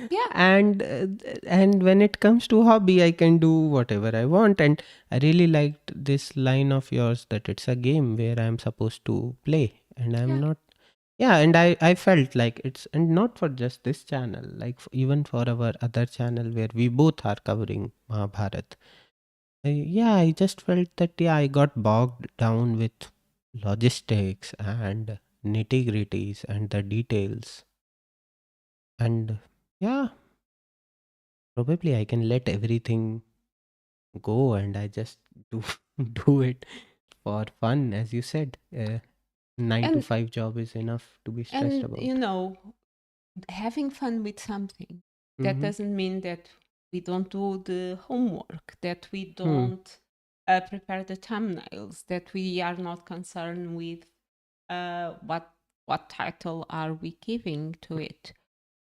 B: Yeah.
A: And when it comes to hobby, I can do whatever I want. And I really liked this line of yours that it's a game where I'm supposed to play and I'm
B: Yeah.
A: not. Yeah, and I felt like it's, and not for just this channel, like even for our other channel where we both are covering Mahabharat. Yeah, I just felt that, yeah, I got bogged down with logistics and nitty gritties and the details. And yeah, probably I can let everything go and I just do do it for fun, as you said. 9 to
B: And
A: 5 job is enough to be stressed
B: and
A: about.
B: having fun with something, that
A: Mm-hmm.
B: doesn't mean that we don't do the homework, that we
A: Hmm.
B: don't prepare the thumbnails, that we are not concerned with what title are we giving to it.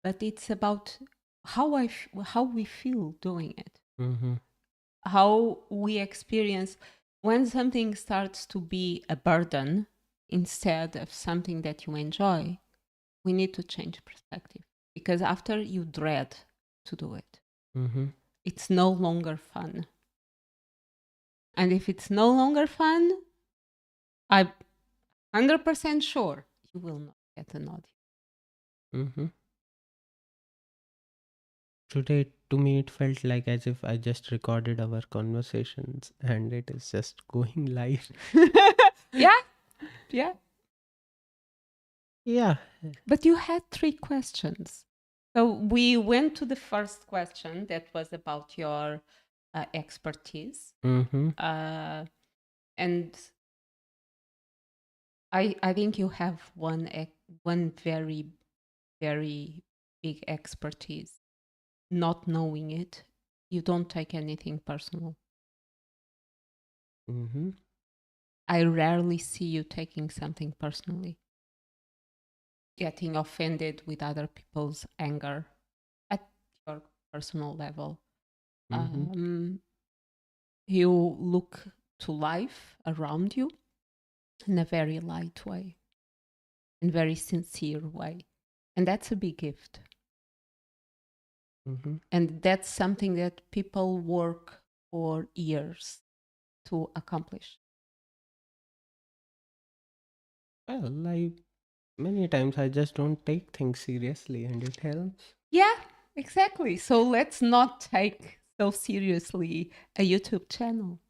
B: But it's about how we feel doing it,
A: Mm-hmm.
B: how we experience when something starts to be a burden instead of something that you enjoy. We need to change perspective, because after you dread to do it,
A: Mm-hmm.
B: it's no longer fun. And if it's no longer fun, I'm 100% sure you will not get an audience.
A: Mm-hmm. Today, to me, it felt like as if I just recorded our conversations and it is just going live.
B: Yeah, yeah.
A: Yeah.
B: But you had three questions. So we went to the first question that was about your expertise.
A: Mm-hmm.
B: Uh, and I think you have one very, very big expertise. Not knowing it, you don't take anything personal.
A: Mm-hmm.
B: I rarely see you taking something personally, getting offended with other people's anger at your personal level.
A: Mm-hmm.
B: Um, you look to life around you in a very light way, in very sincere way. And that's a big gift.
A: Mm-hmm.
B: And that's something that people work for years to accomplish.
A: Well, many times I just don't take things seriously and it helps.
B: Yeah, exactly. So let's not take so seriously a YouTube channel.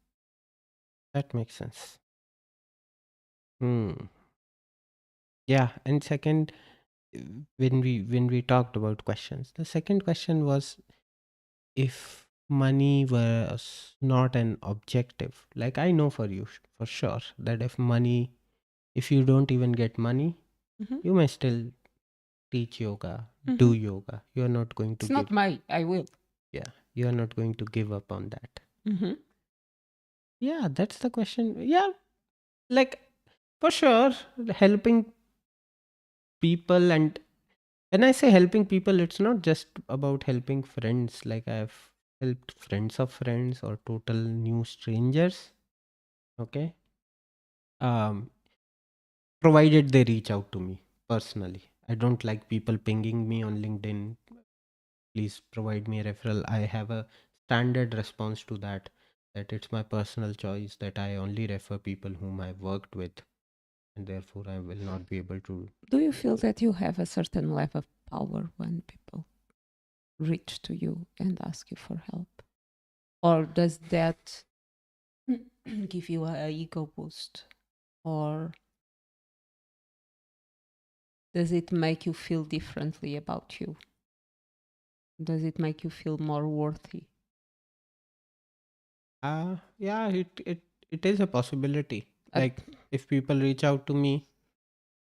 A: That makes sense. Hmm. Yeah. And second, when we talked about questions, the second question was, if money was not an objective, like I know for you for sure that if you don't even get money,
B: Hmm.
A: you may still teach yoga,
B: Hmm.
A: do yoga. You're not going to
B: It's
A: give,
B: not my, I will.
A: yeah, you're not going to give up on that.
B: Hmm.
A: Yeah, that's the question. Yeah, like for sure, helping people. And when I say helping people, it's not just about helping friends. Like I've helped friends of friends or total new strangers. Okay. Um, Provided they reach out to me personally. I don't like people pinging me on LinkedIn. Please provide me a referral. I have a standard response to that. that it's my personal choice that I only refer people whom I've worked with, and therefore I will not be able to.
B: Do you feel that you have a certain level of power when people reach to you and ask you for help? Or does that give you a ego boost? Or does it make you feel differently about you? Does it make you feel more worthy?
A: Yeah, it is a possibility.
B: Uh,
A: Like if people reach out to me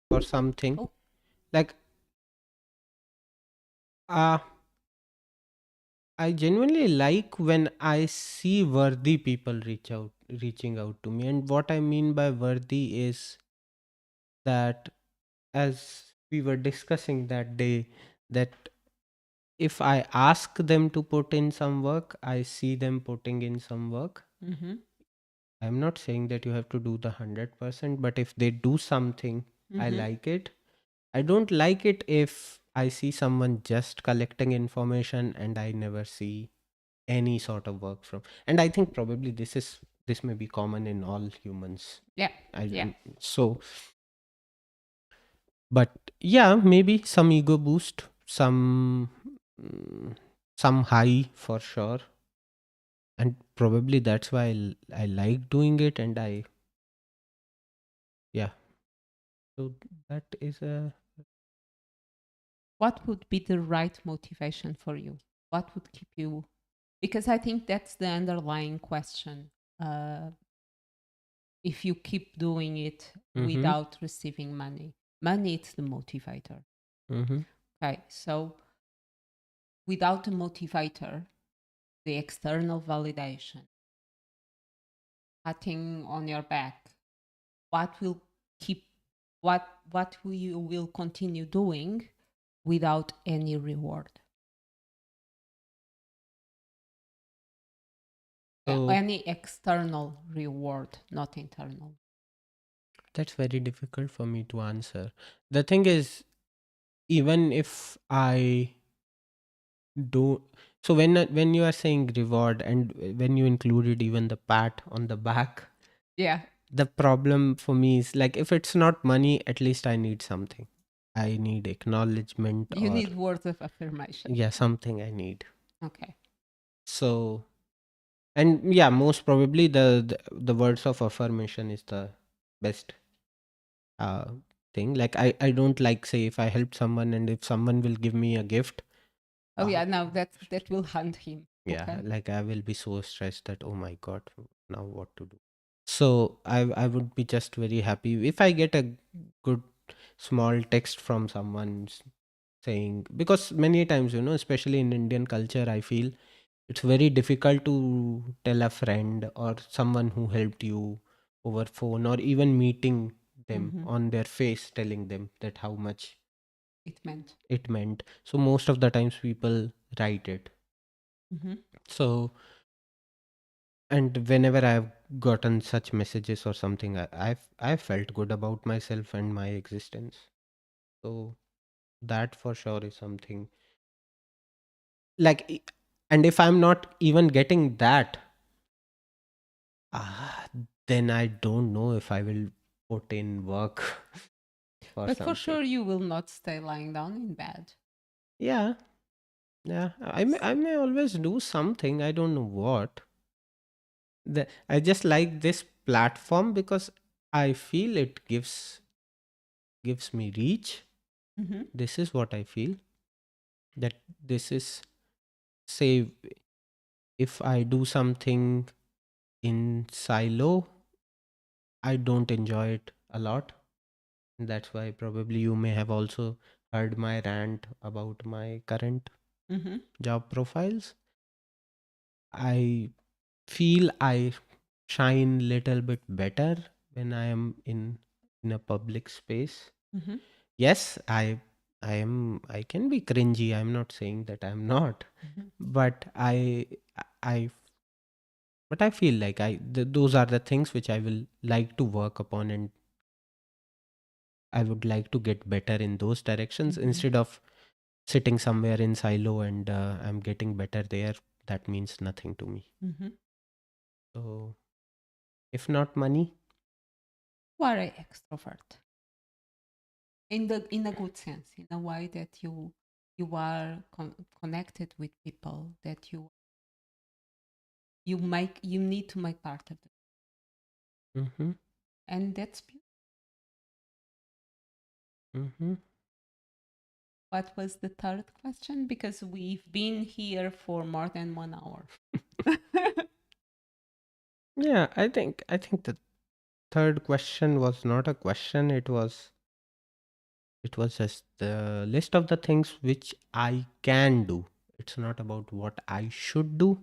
A: for something,
B: oh,
A: like uh I genuinely like when I see worthy people reaching out to me. And what I mean by worthy is that, as we were discussing that day, that if I ask them to put in some work, I see them putting in some work.
B: mm-hmm,
A: I'm not saying that you have to do the 100%, but if they do something, I
B: mm-hmm.
A: like it. I don't like it if I see someone just collecting information and I never see any sort of work from. And I think probably this may be common in all humans.
B: Yeah,
A: I
B: yeah.
A: so but yeah, maybe some ego boost, mm, some high for sure, and probably that's why I like doing it, and I yeah. So that is a
B: What would be the right motivation for you? What would keep you? Because I think that's the underlying question. Uh, if you keep doing it
A: mm-hmm,
B: without receiving money, money is the motivator.
A: mm-hmm.
B: Okay, so without the motivator, the external validation, patting on your back, what will keep what you will continue doing without any reward?
A: So
B: Any external reward, not internal.
A: that's very difficult for me to answer. The thing is, even if I do, so when you are saying reward and when you included even the pat on the back,
B: Yeah,
A: the problem for me is like if it's not money, at least I need something. I need acknowledgement
B: you
A: or
B: need words of affirmation.
A: yeah, something I need.
B: Okay.
A: So and yeah, most probably the words of affirmation is the best uh thing. Like I don't like, say, if I help someone and if someone will give me a gift,
B: Oh
A: uh,
B: yeah, now that will hunt him.
A: yeah,
B: Okay.
A: like I will be so stressed that oh my god, now what to do. So I would be just very happy if I get a good small text from someone saying, because many times, especially in Indian culture, I feel it's very difficult to tell a friend or someone who helped you over phone or even meeting them
B: Mm-hmm.
A: on their face, telling them that how much
B: It meant.
A: it meant. So most of the times people write it.
B: Mm-hmm.
A: So and whenever I've gotten such messages or something, I've felt good about myself and my existence. So that for sure is something like and if I'm not even getting that, ah, then I don't know if I will put in work for
B: But for
A: something.
B: sure, you will not stay lying down in bed.
A: Yeah, yeah. I may always do something. I don't know what. I just like this platform because I feel it gives me reach.
B: Mm-hmm.
A: This is what I feel, that this is, say, if I do something in silo, I don't enjoy it a lot. That's why probably you may have also heard my rant about my current
B: Mm-hmm.
A: job profiles. I feel I shine little bit better when I am in a public space.
B: Mm-hmm.
A: Yes, I can be cringy. I'm not saying that I'm not,
B: Mm-hmm.
A: but I but I feel like those are the things which I will like to work upon, and I would like to get better in those directions
B: Mm-hmm.
A: instead of sitting somewhere in silo and I'm getting better there. That means nothing to me.
B: Mm-hmm.
A: So, if not money,
B: You are an extrovert in a good sense, in a way that you are connected with people, that you need to make part of it,
A: mm-hmm,
B: and that's beautiful.
A: mm-hmm.
B: What was the third question? Because we've been here for more than 1 hour.
A: Yeah, I think the third question was not a question. It was just the list of the things which I can do. It's not about what I should do.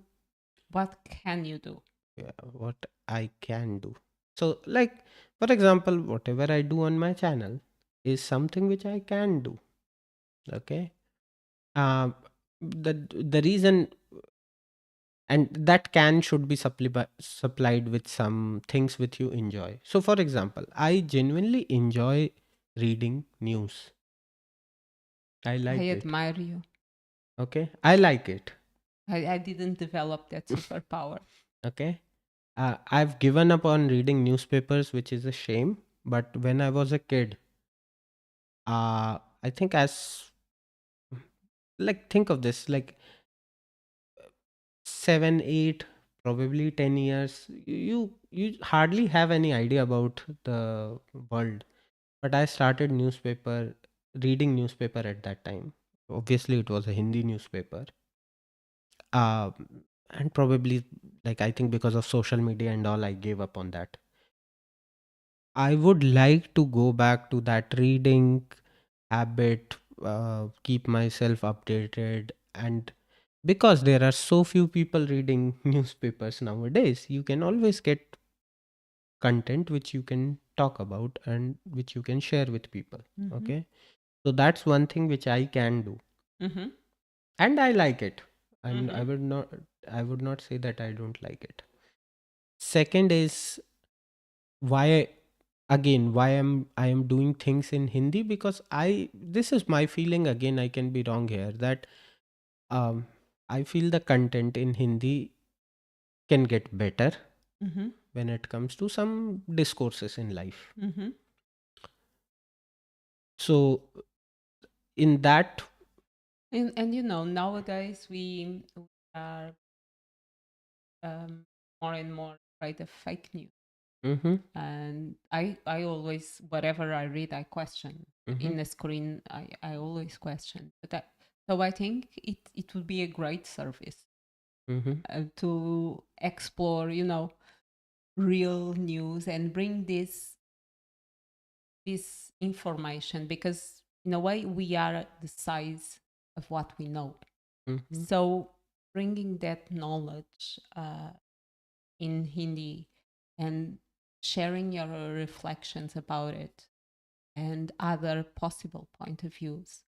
B: What can you do?
A: Yeah, what I can do. So, like, for example, whatever I do on my channel is something which I can do. Okay. Um, the reason, and that can should be supplied with some things which you enjoy. So, for example, I genuinely enjoy reading news. I
B: I
A: like it.
B: admire you.
A: Okay, I like it.
B: I didn't develop that superpower.
A: Okay. I've given up on reading newspapers, which is a shame. But when I was a kid, I think as like think of this like 7, 8, probably 10 years. You hardly have any idea about the world. But I started reading newspaper at that time. Obviously, it was a Hindi newspaper. Uh, and probably like I think because of social media and all, I gave up on that. I would like to go back to that reading habit, keep myself updated, and because there are so few people reading newspapers nowadays, you can always get content which you can talk about and which you can share with people.
B: Mm-hmm.
A: Okay, so that's one thing which I can do,
B: Mm-hmm.
A: and I like it. I
B: Mm-hmm.
A: would not say that I don't like it. Second is why again why I am doing things in Hindi, because I this is my feeling. Again, I can be wrong here, that um I feel the content in Hindi can get better
B: Mm-hmm.
A: when it comes to some discourses in life.
B: Mm-hmm.
A: So in that.
B: And nowadays we are more and more afraid of fake news.
A: Mm-hmm,
B: And I always, whatever I read, I question.
A: mm-hmm,
B: In the screen, I always question. So I think it would be a great service
A: mm-hmm,
B: to explore, real news and bring this information, because in a way we are the size of what we know.
A: mm-hmm.
B: So bringing that knowledge in Hindi and sharing your reflections about it and other possible point of views.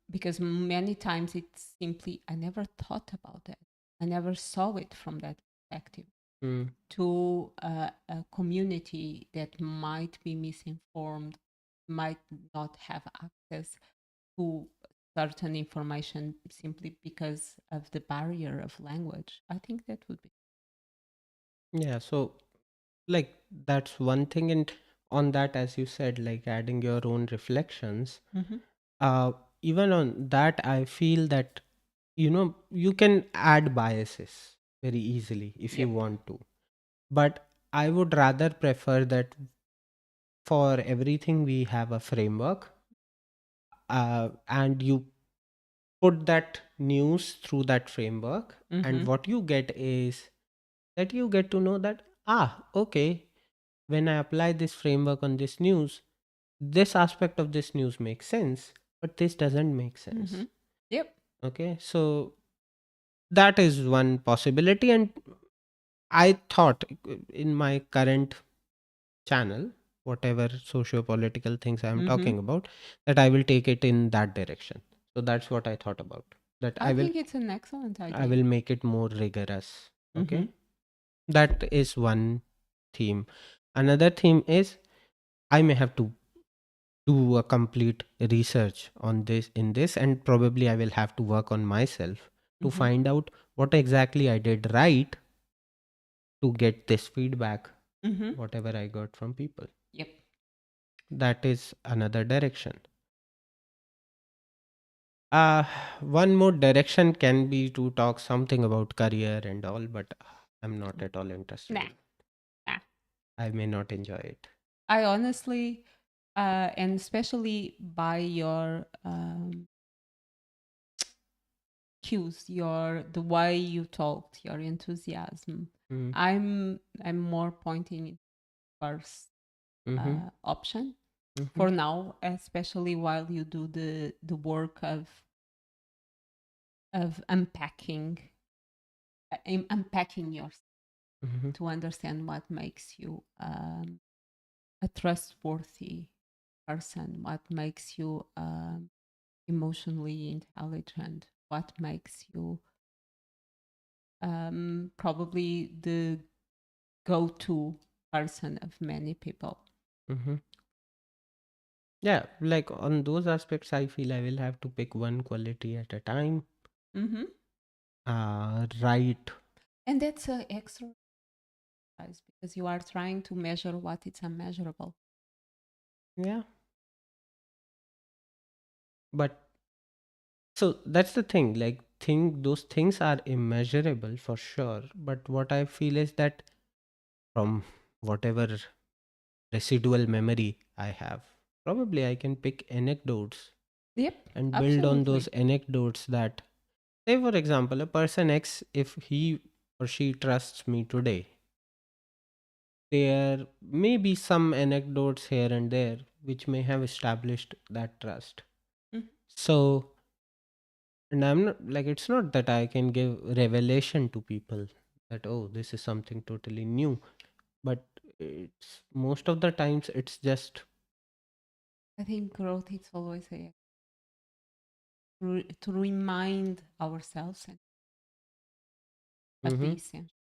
B: Because many times it's simply, I never thought about that. I never saw it from that perspective.
A: Mm.
B: To a community that might be misinformed, might not have access to certain information simply because of the barrier of language. I think that would be.
A: Yeah, so like that's one thing, and on that, as you said, like adding your own reflections,
B: Mhm.
A: uh even on that, I feel that you can add biases very easily if you
B: Yep.
A: want to, but I would rather prefer that for everything we have a framework, and you put that news through that framework, and
B: Mhm.
A: what you get is that you get to know that, okay, when I apply this framework on this news, this aspect of this news makes sense, but this doesn't make sense.
B: Mhm. Yep.
A: Okay, so that is one possibility, and I thought in my current channel, whatever socio-political things I am
B: Mhm.
A: talking about, that I will take it in that direction. So that's what I thought about. That
B: I think it's an excellent
A: I
B: idea.
A: will make it more rigorous. Okay,
B: Mhm.
A: that is one theme. Another theme is I may have to do a complete research on this in this, and probably I will have to work on myself to
B: Mhm.
A: find out what exactly I did right to get this feedback,
B: Mm-hmm.
A: whatever I got from people.
B: Yep.
A: That is another direction. Uh, One more direction can be to talk something about career and all, but I'm not at all interested
B: Nah.
A: in it.
B: Nah.
A: I may not enjoy it.
B: I honestly, and especially by your cues, the way you talked, your enthusiasm,
A: Mm.
B: I'm more pointing in first
A: Mm-hmm.
B: option
A: Mm-hmm.
B: for now, especially while you do the work of unpacking yourself
A: Mm-hmm.
B: to understand what makes you a trustworthy person, what makes you emotionally intelligent, what makes you probably the go-to person of many people.
A: Mm-hmm. Yeah, like on those aspects, I feel I will have to pick one quality at a time.
B: Mm-hmm.
A: Right.
B: And that's an exercise because you are trying to measure what is unmeasurable.
A: Yeah. But so that's the thing. Like, those things are immeasurable for sure. But what I feel is that from whatever residual memory I have, probably I can pick anecdotes
B: Yep,
A: and build on those
B: absolutely.
A: anecdotes that, say, for example, a person X, if he or she trusts me today, there may be some anecdotes here and there which may have established that trust.
B: Mhm.
A: So, and I'm not like, it's not that I can give revelation to people that, oh, this is something totally new, but it's most of the times it's just.
B: I think growth is always to remind ourselves of the
A: Mm-hmm.
B: essential.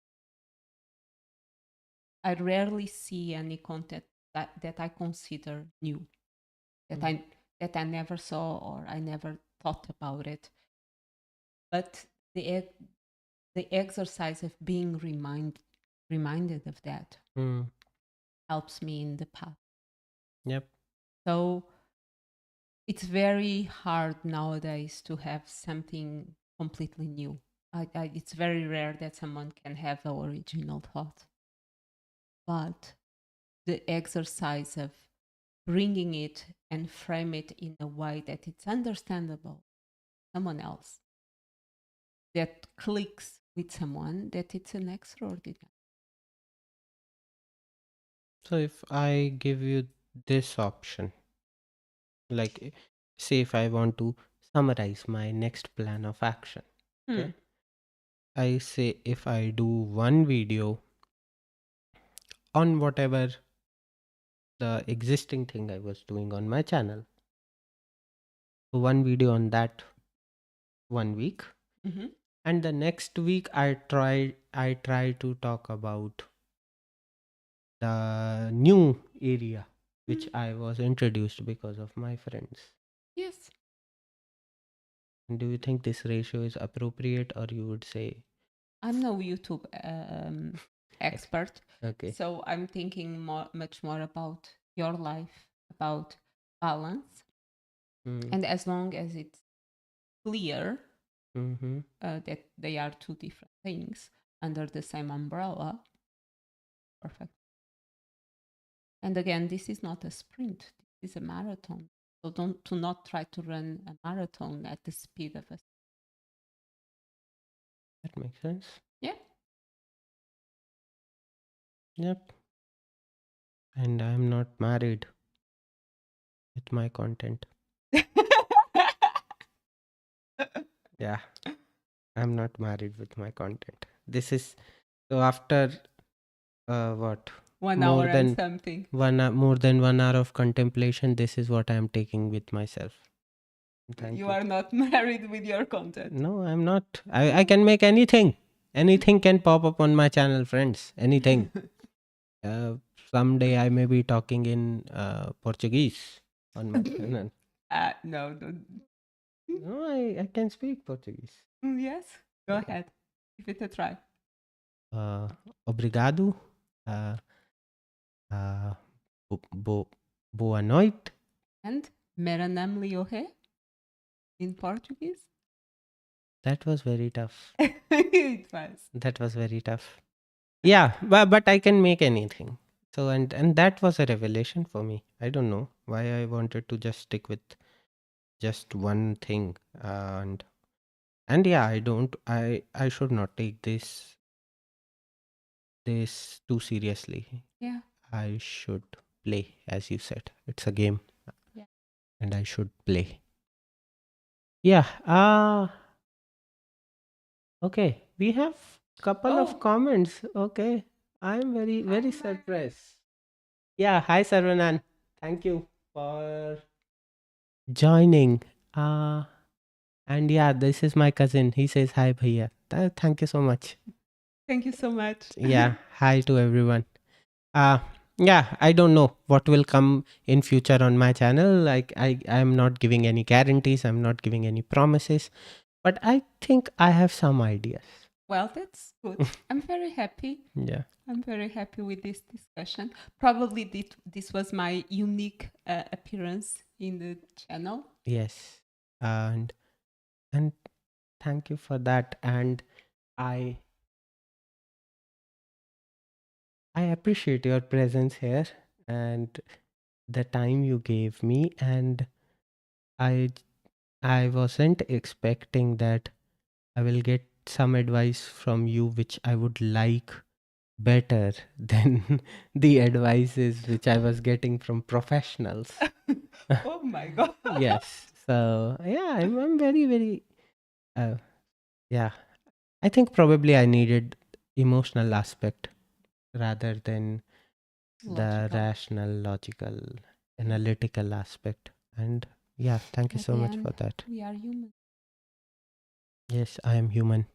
B: I rarely see any content that I consider new, that
A: Mm-hmm.
B: I never saw or I never thought about it. But the exercise of being reminded of that
A: Mm.
B: helps me in the path.
A: Yep.
B: So it's very hard nowadays to have something completely new. It's very rare that someone can have the original thought. But the exercise of bringing it and frame it in a way that it's understandable to someone else, that clicks with someone, that it's an extraordinary.
A: So if I give you this option, like, say if I want to summarize my next plan of action,
B: Hmm.
A: okay, I say if I do one video on whatever the existing thing I was doing on my channel, so one video on that 1 week,
B: Mm-hmm.
A: and the next week I try to talk about the new area which
B: Mm.
A: I was introduced because of my friends.
B: Yes.
A: Do you think this ratio is appropriate, or you would say,
B: I'm no YouTube expert,
A: okay?
B: so I'm thinking much more about your life, about balance,
A: Mm,
B: and as long as it's clear
A: mm-hmm.
B: that they are two different things under the same umbrella, perfect. And again, this is not a sprint; this is a marathon. So do not try to run a marathon at the speed of a.
A: That makes sense.
B: Yeah.
A: Yep. And I'm not married with my content. Yeah, I'm not married with my content. This is so after what,
B: 1 hour
A: more
B: and
A: than
B: something.
A: more than 1 hour of contemplation. This is what I'm taking with myself. Thank
B: You
A: you.
B: are not married with your content.
A: No, I'm not. I can make anything. Anything can pop up on my channel, friends. Anything. Uh, Someday I may be talking in Portuguese on my channel.
B: No, don't.
A: No, I can speak Portuguese.
B: Yes, go ahead. Give it a try.
A: obrigado, uh, uh, boa noite.
B: And Meranam Liohe in Portuguese?
A: That was very tough.
B: It was.
A: That was very tough. Yeah, but I can make anything. So and that was a revelation for me. I don't know why I wanted to just stick with just one thing. And yeah, I should not take this too seriously.
B: Yeah.
A: I should play, as you said. It's a game.
B: Yeah.
A: And I should play. Yeah. Okay. We have couple of comments. Okay. I'm very surprised. Yeah. Hi, Sarvanan. Thank you for joining. And yeah, this is my cousin. He says hi, bhaiya. Thank you so much.
B: Thank you so much.
A: Yeah. Hi to everyone. Uh yeah, I don't know what will come in future on my channel. Like I'm not giving any guarantees, I'm not giving any promises, but I think I have some ideas.
B: Well, that's good. I'm very happy.
A: Yeah.
B: I'm very happy with this discussion. Probably this was my unique appearance in the channel.
A: Yes. And thank you for that. And I appreciate your presence here and the time you gave me, and I I wasn't expecting that I will get some advice from you which I would like better than the advices which I was getting from professionals.
B: Oh my God.
A: Yes. So yeah, I'm very uh, yeah. I think probably I needed emotional aspect rather than the
B: Logical.
A: rational, logical, analytical aspect. And yeah, thank you
B: At
A: so
B: the
A: much for
B: end,
A: that.
B: we are human
A: Yes, I am human.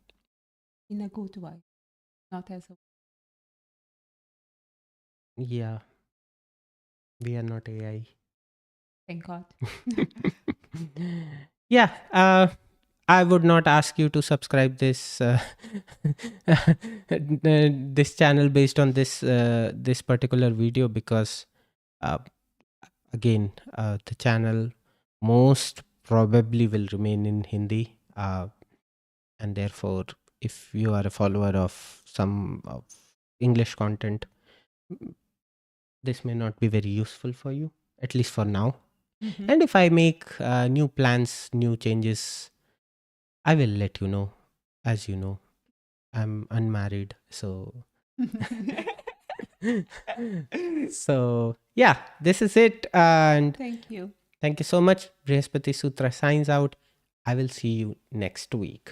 B: in a good way, not as a.
A: Yeah, we are not AI.
B: Thank God.
A: Yeah, I would not ask you to subscribe this this channel based on this particular video, because uh, again, the channel most probably will remain in Hindi, and therefore if you are a follower of some of English content, this may not be very useful for you, at least for now.
B: Mhm.
A: And if I make new plans, new changes, I will let you know. As you know, I'm unmarried, so so yeah, this is it. And
B: Thank you.
A: thank you so much. Brihaspati Sutra signs out. I will see you next week.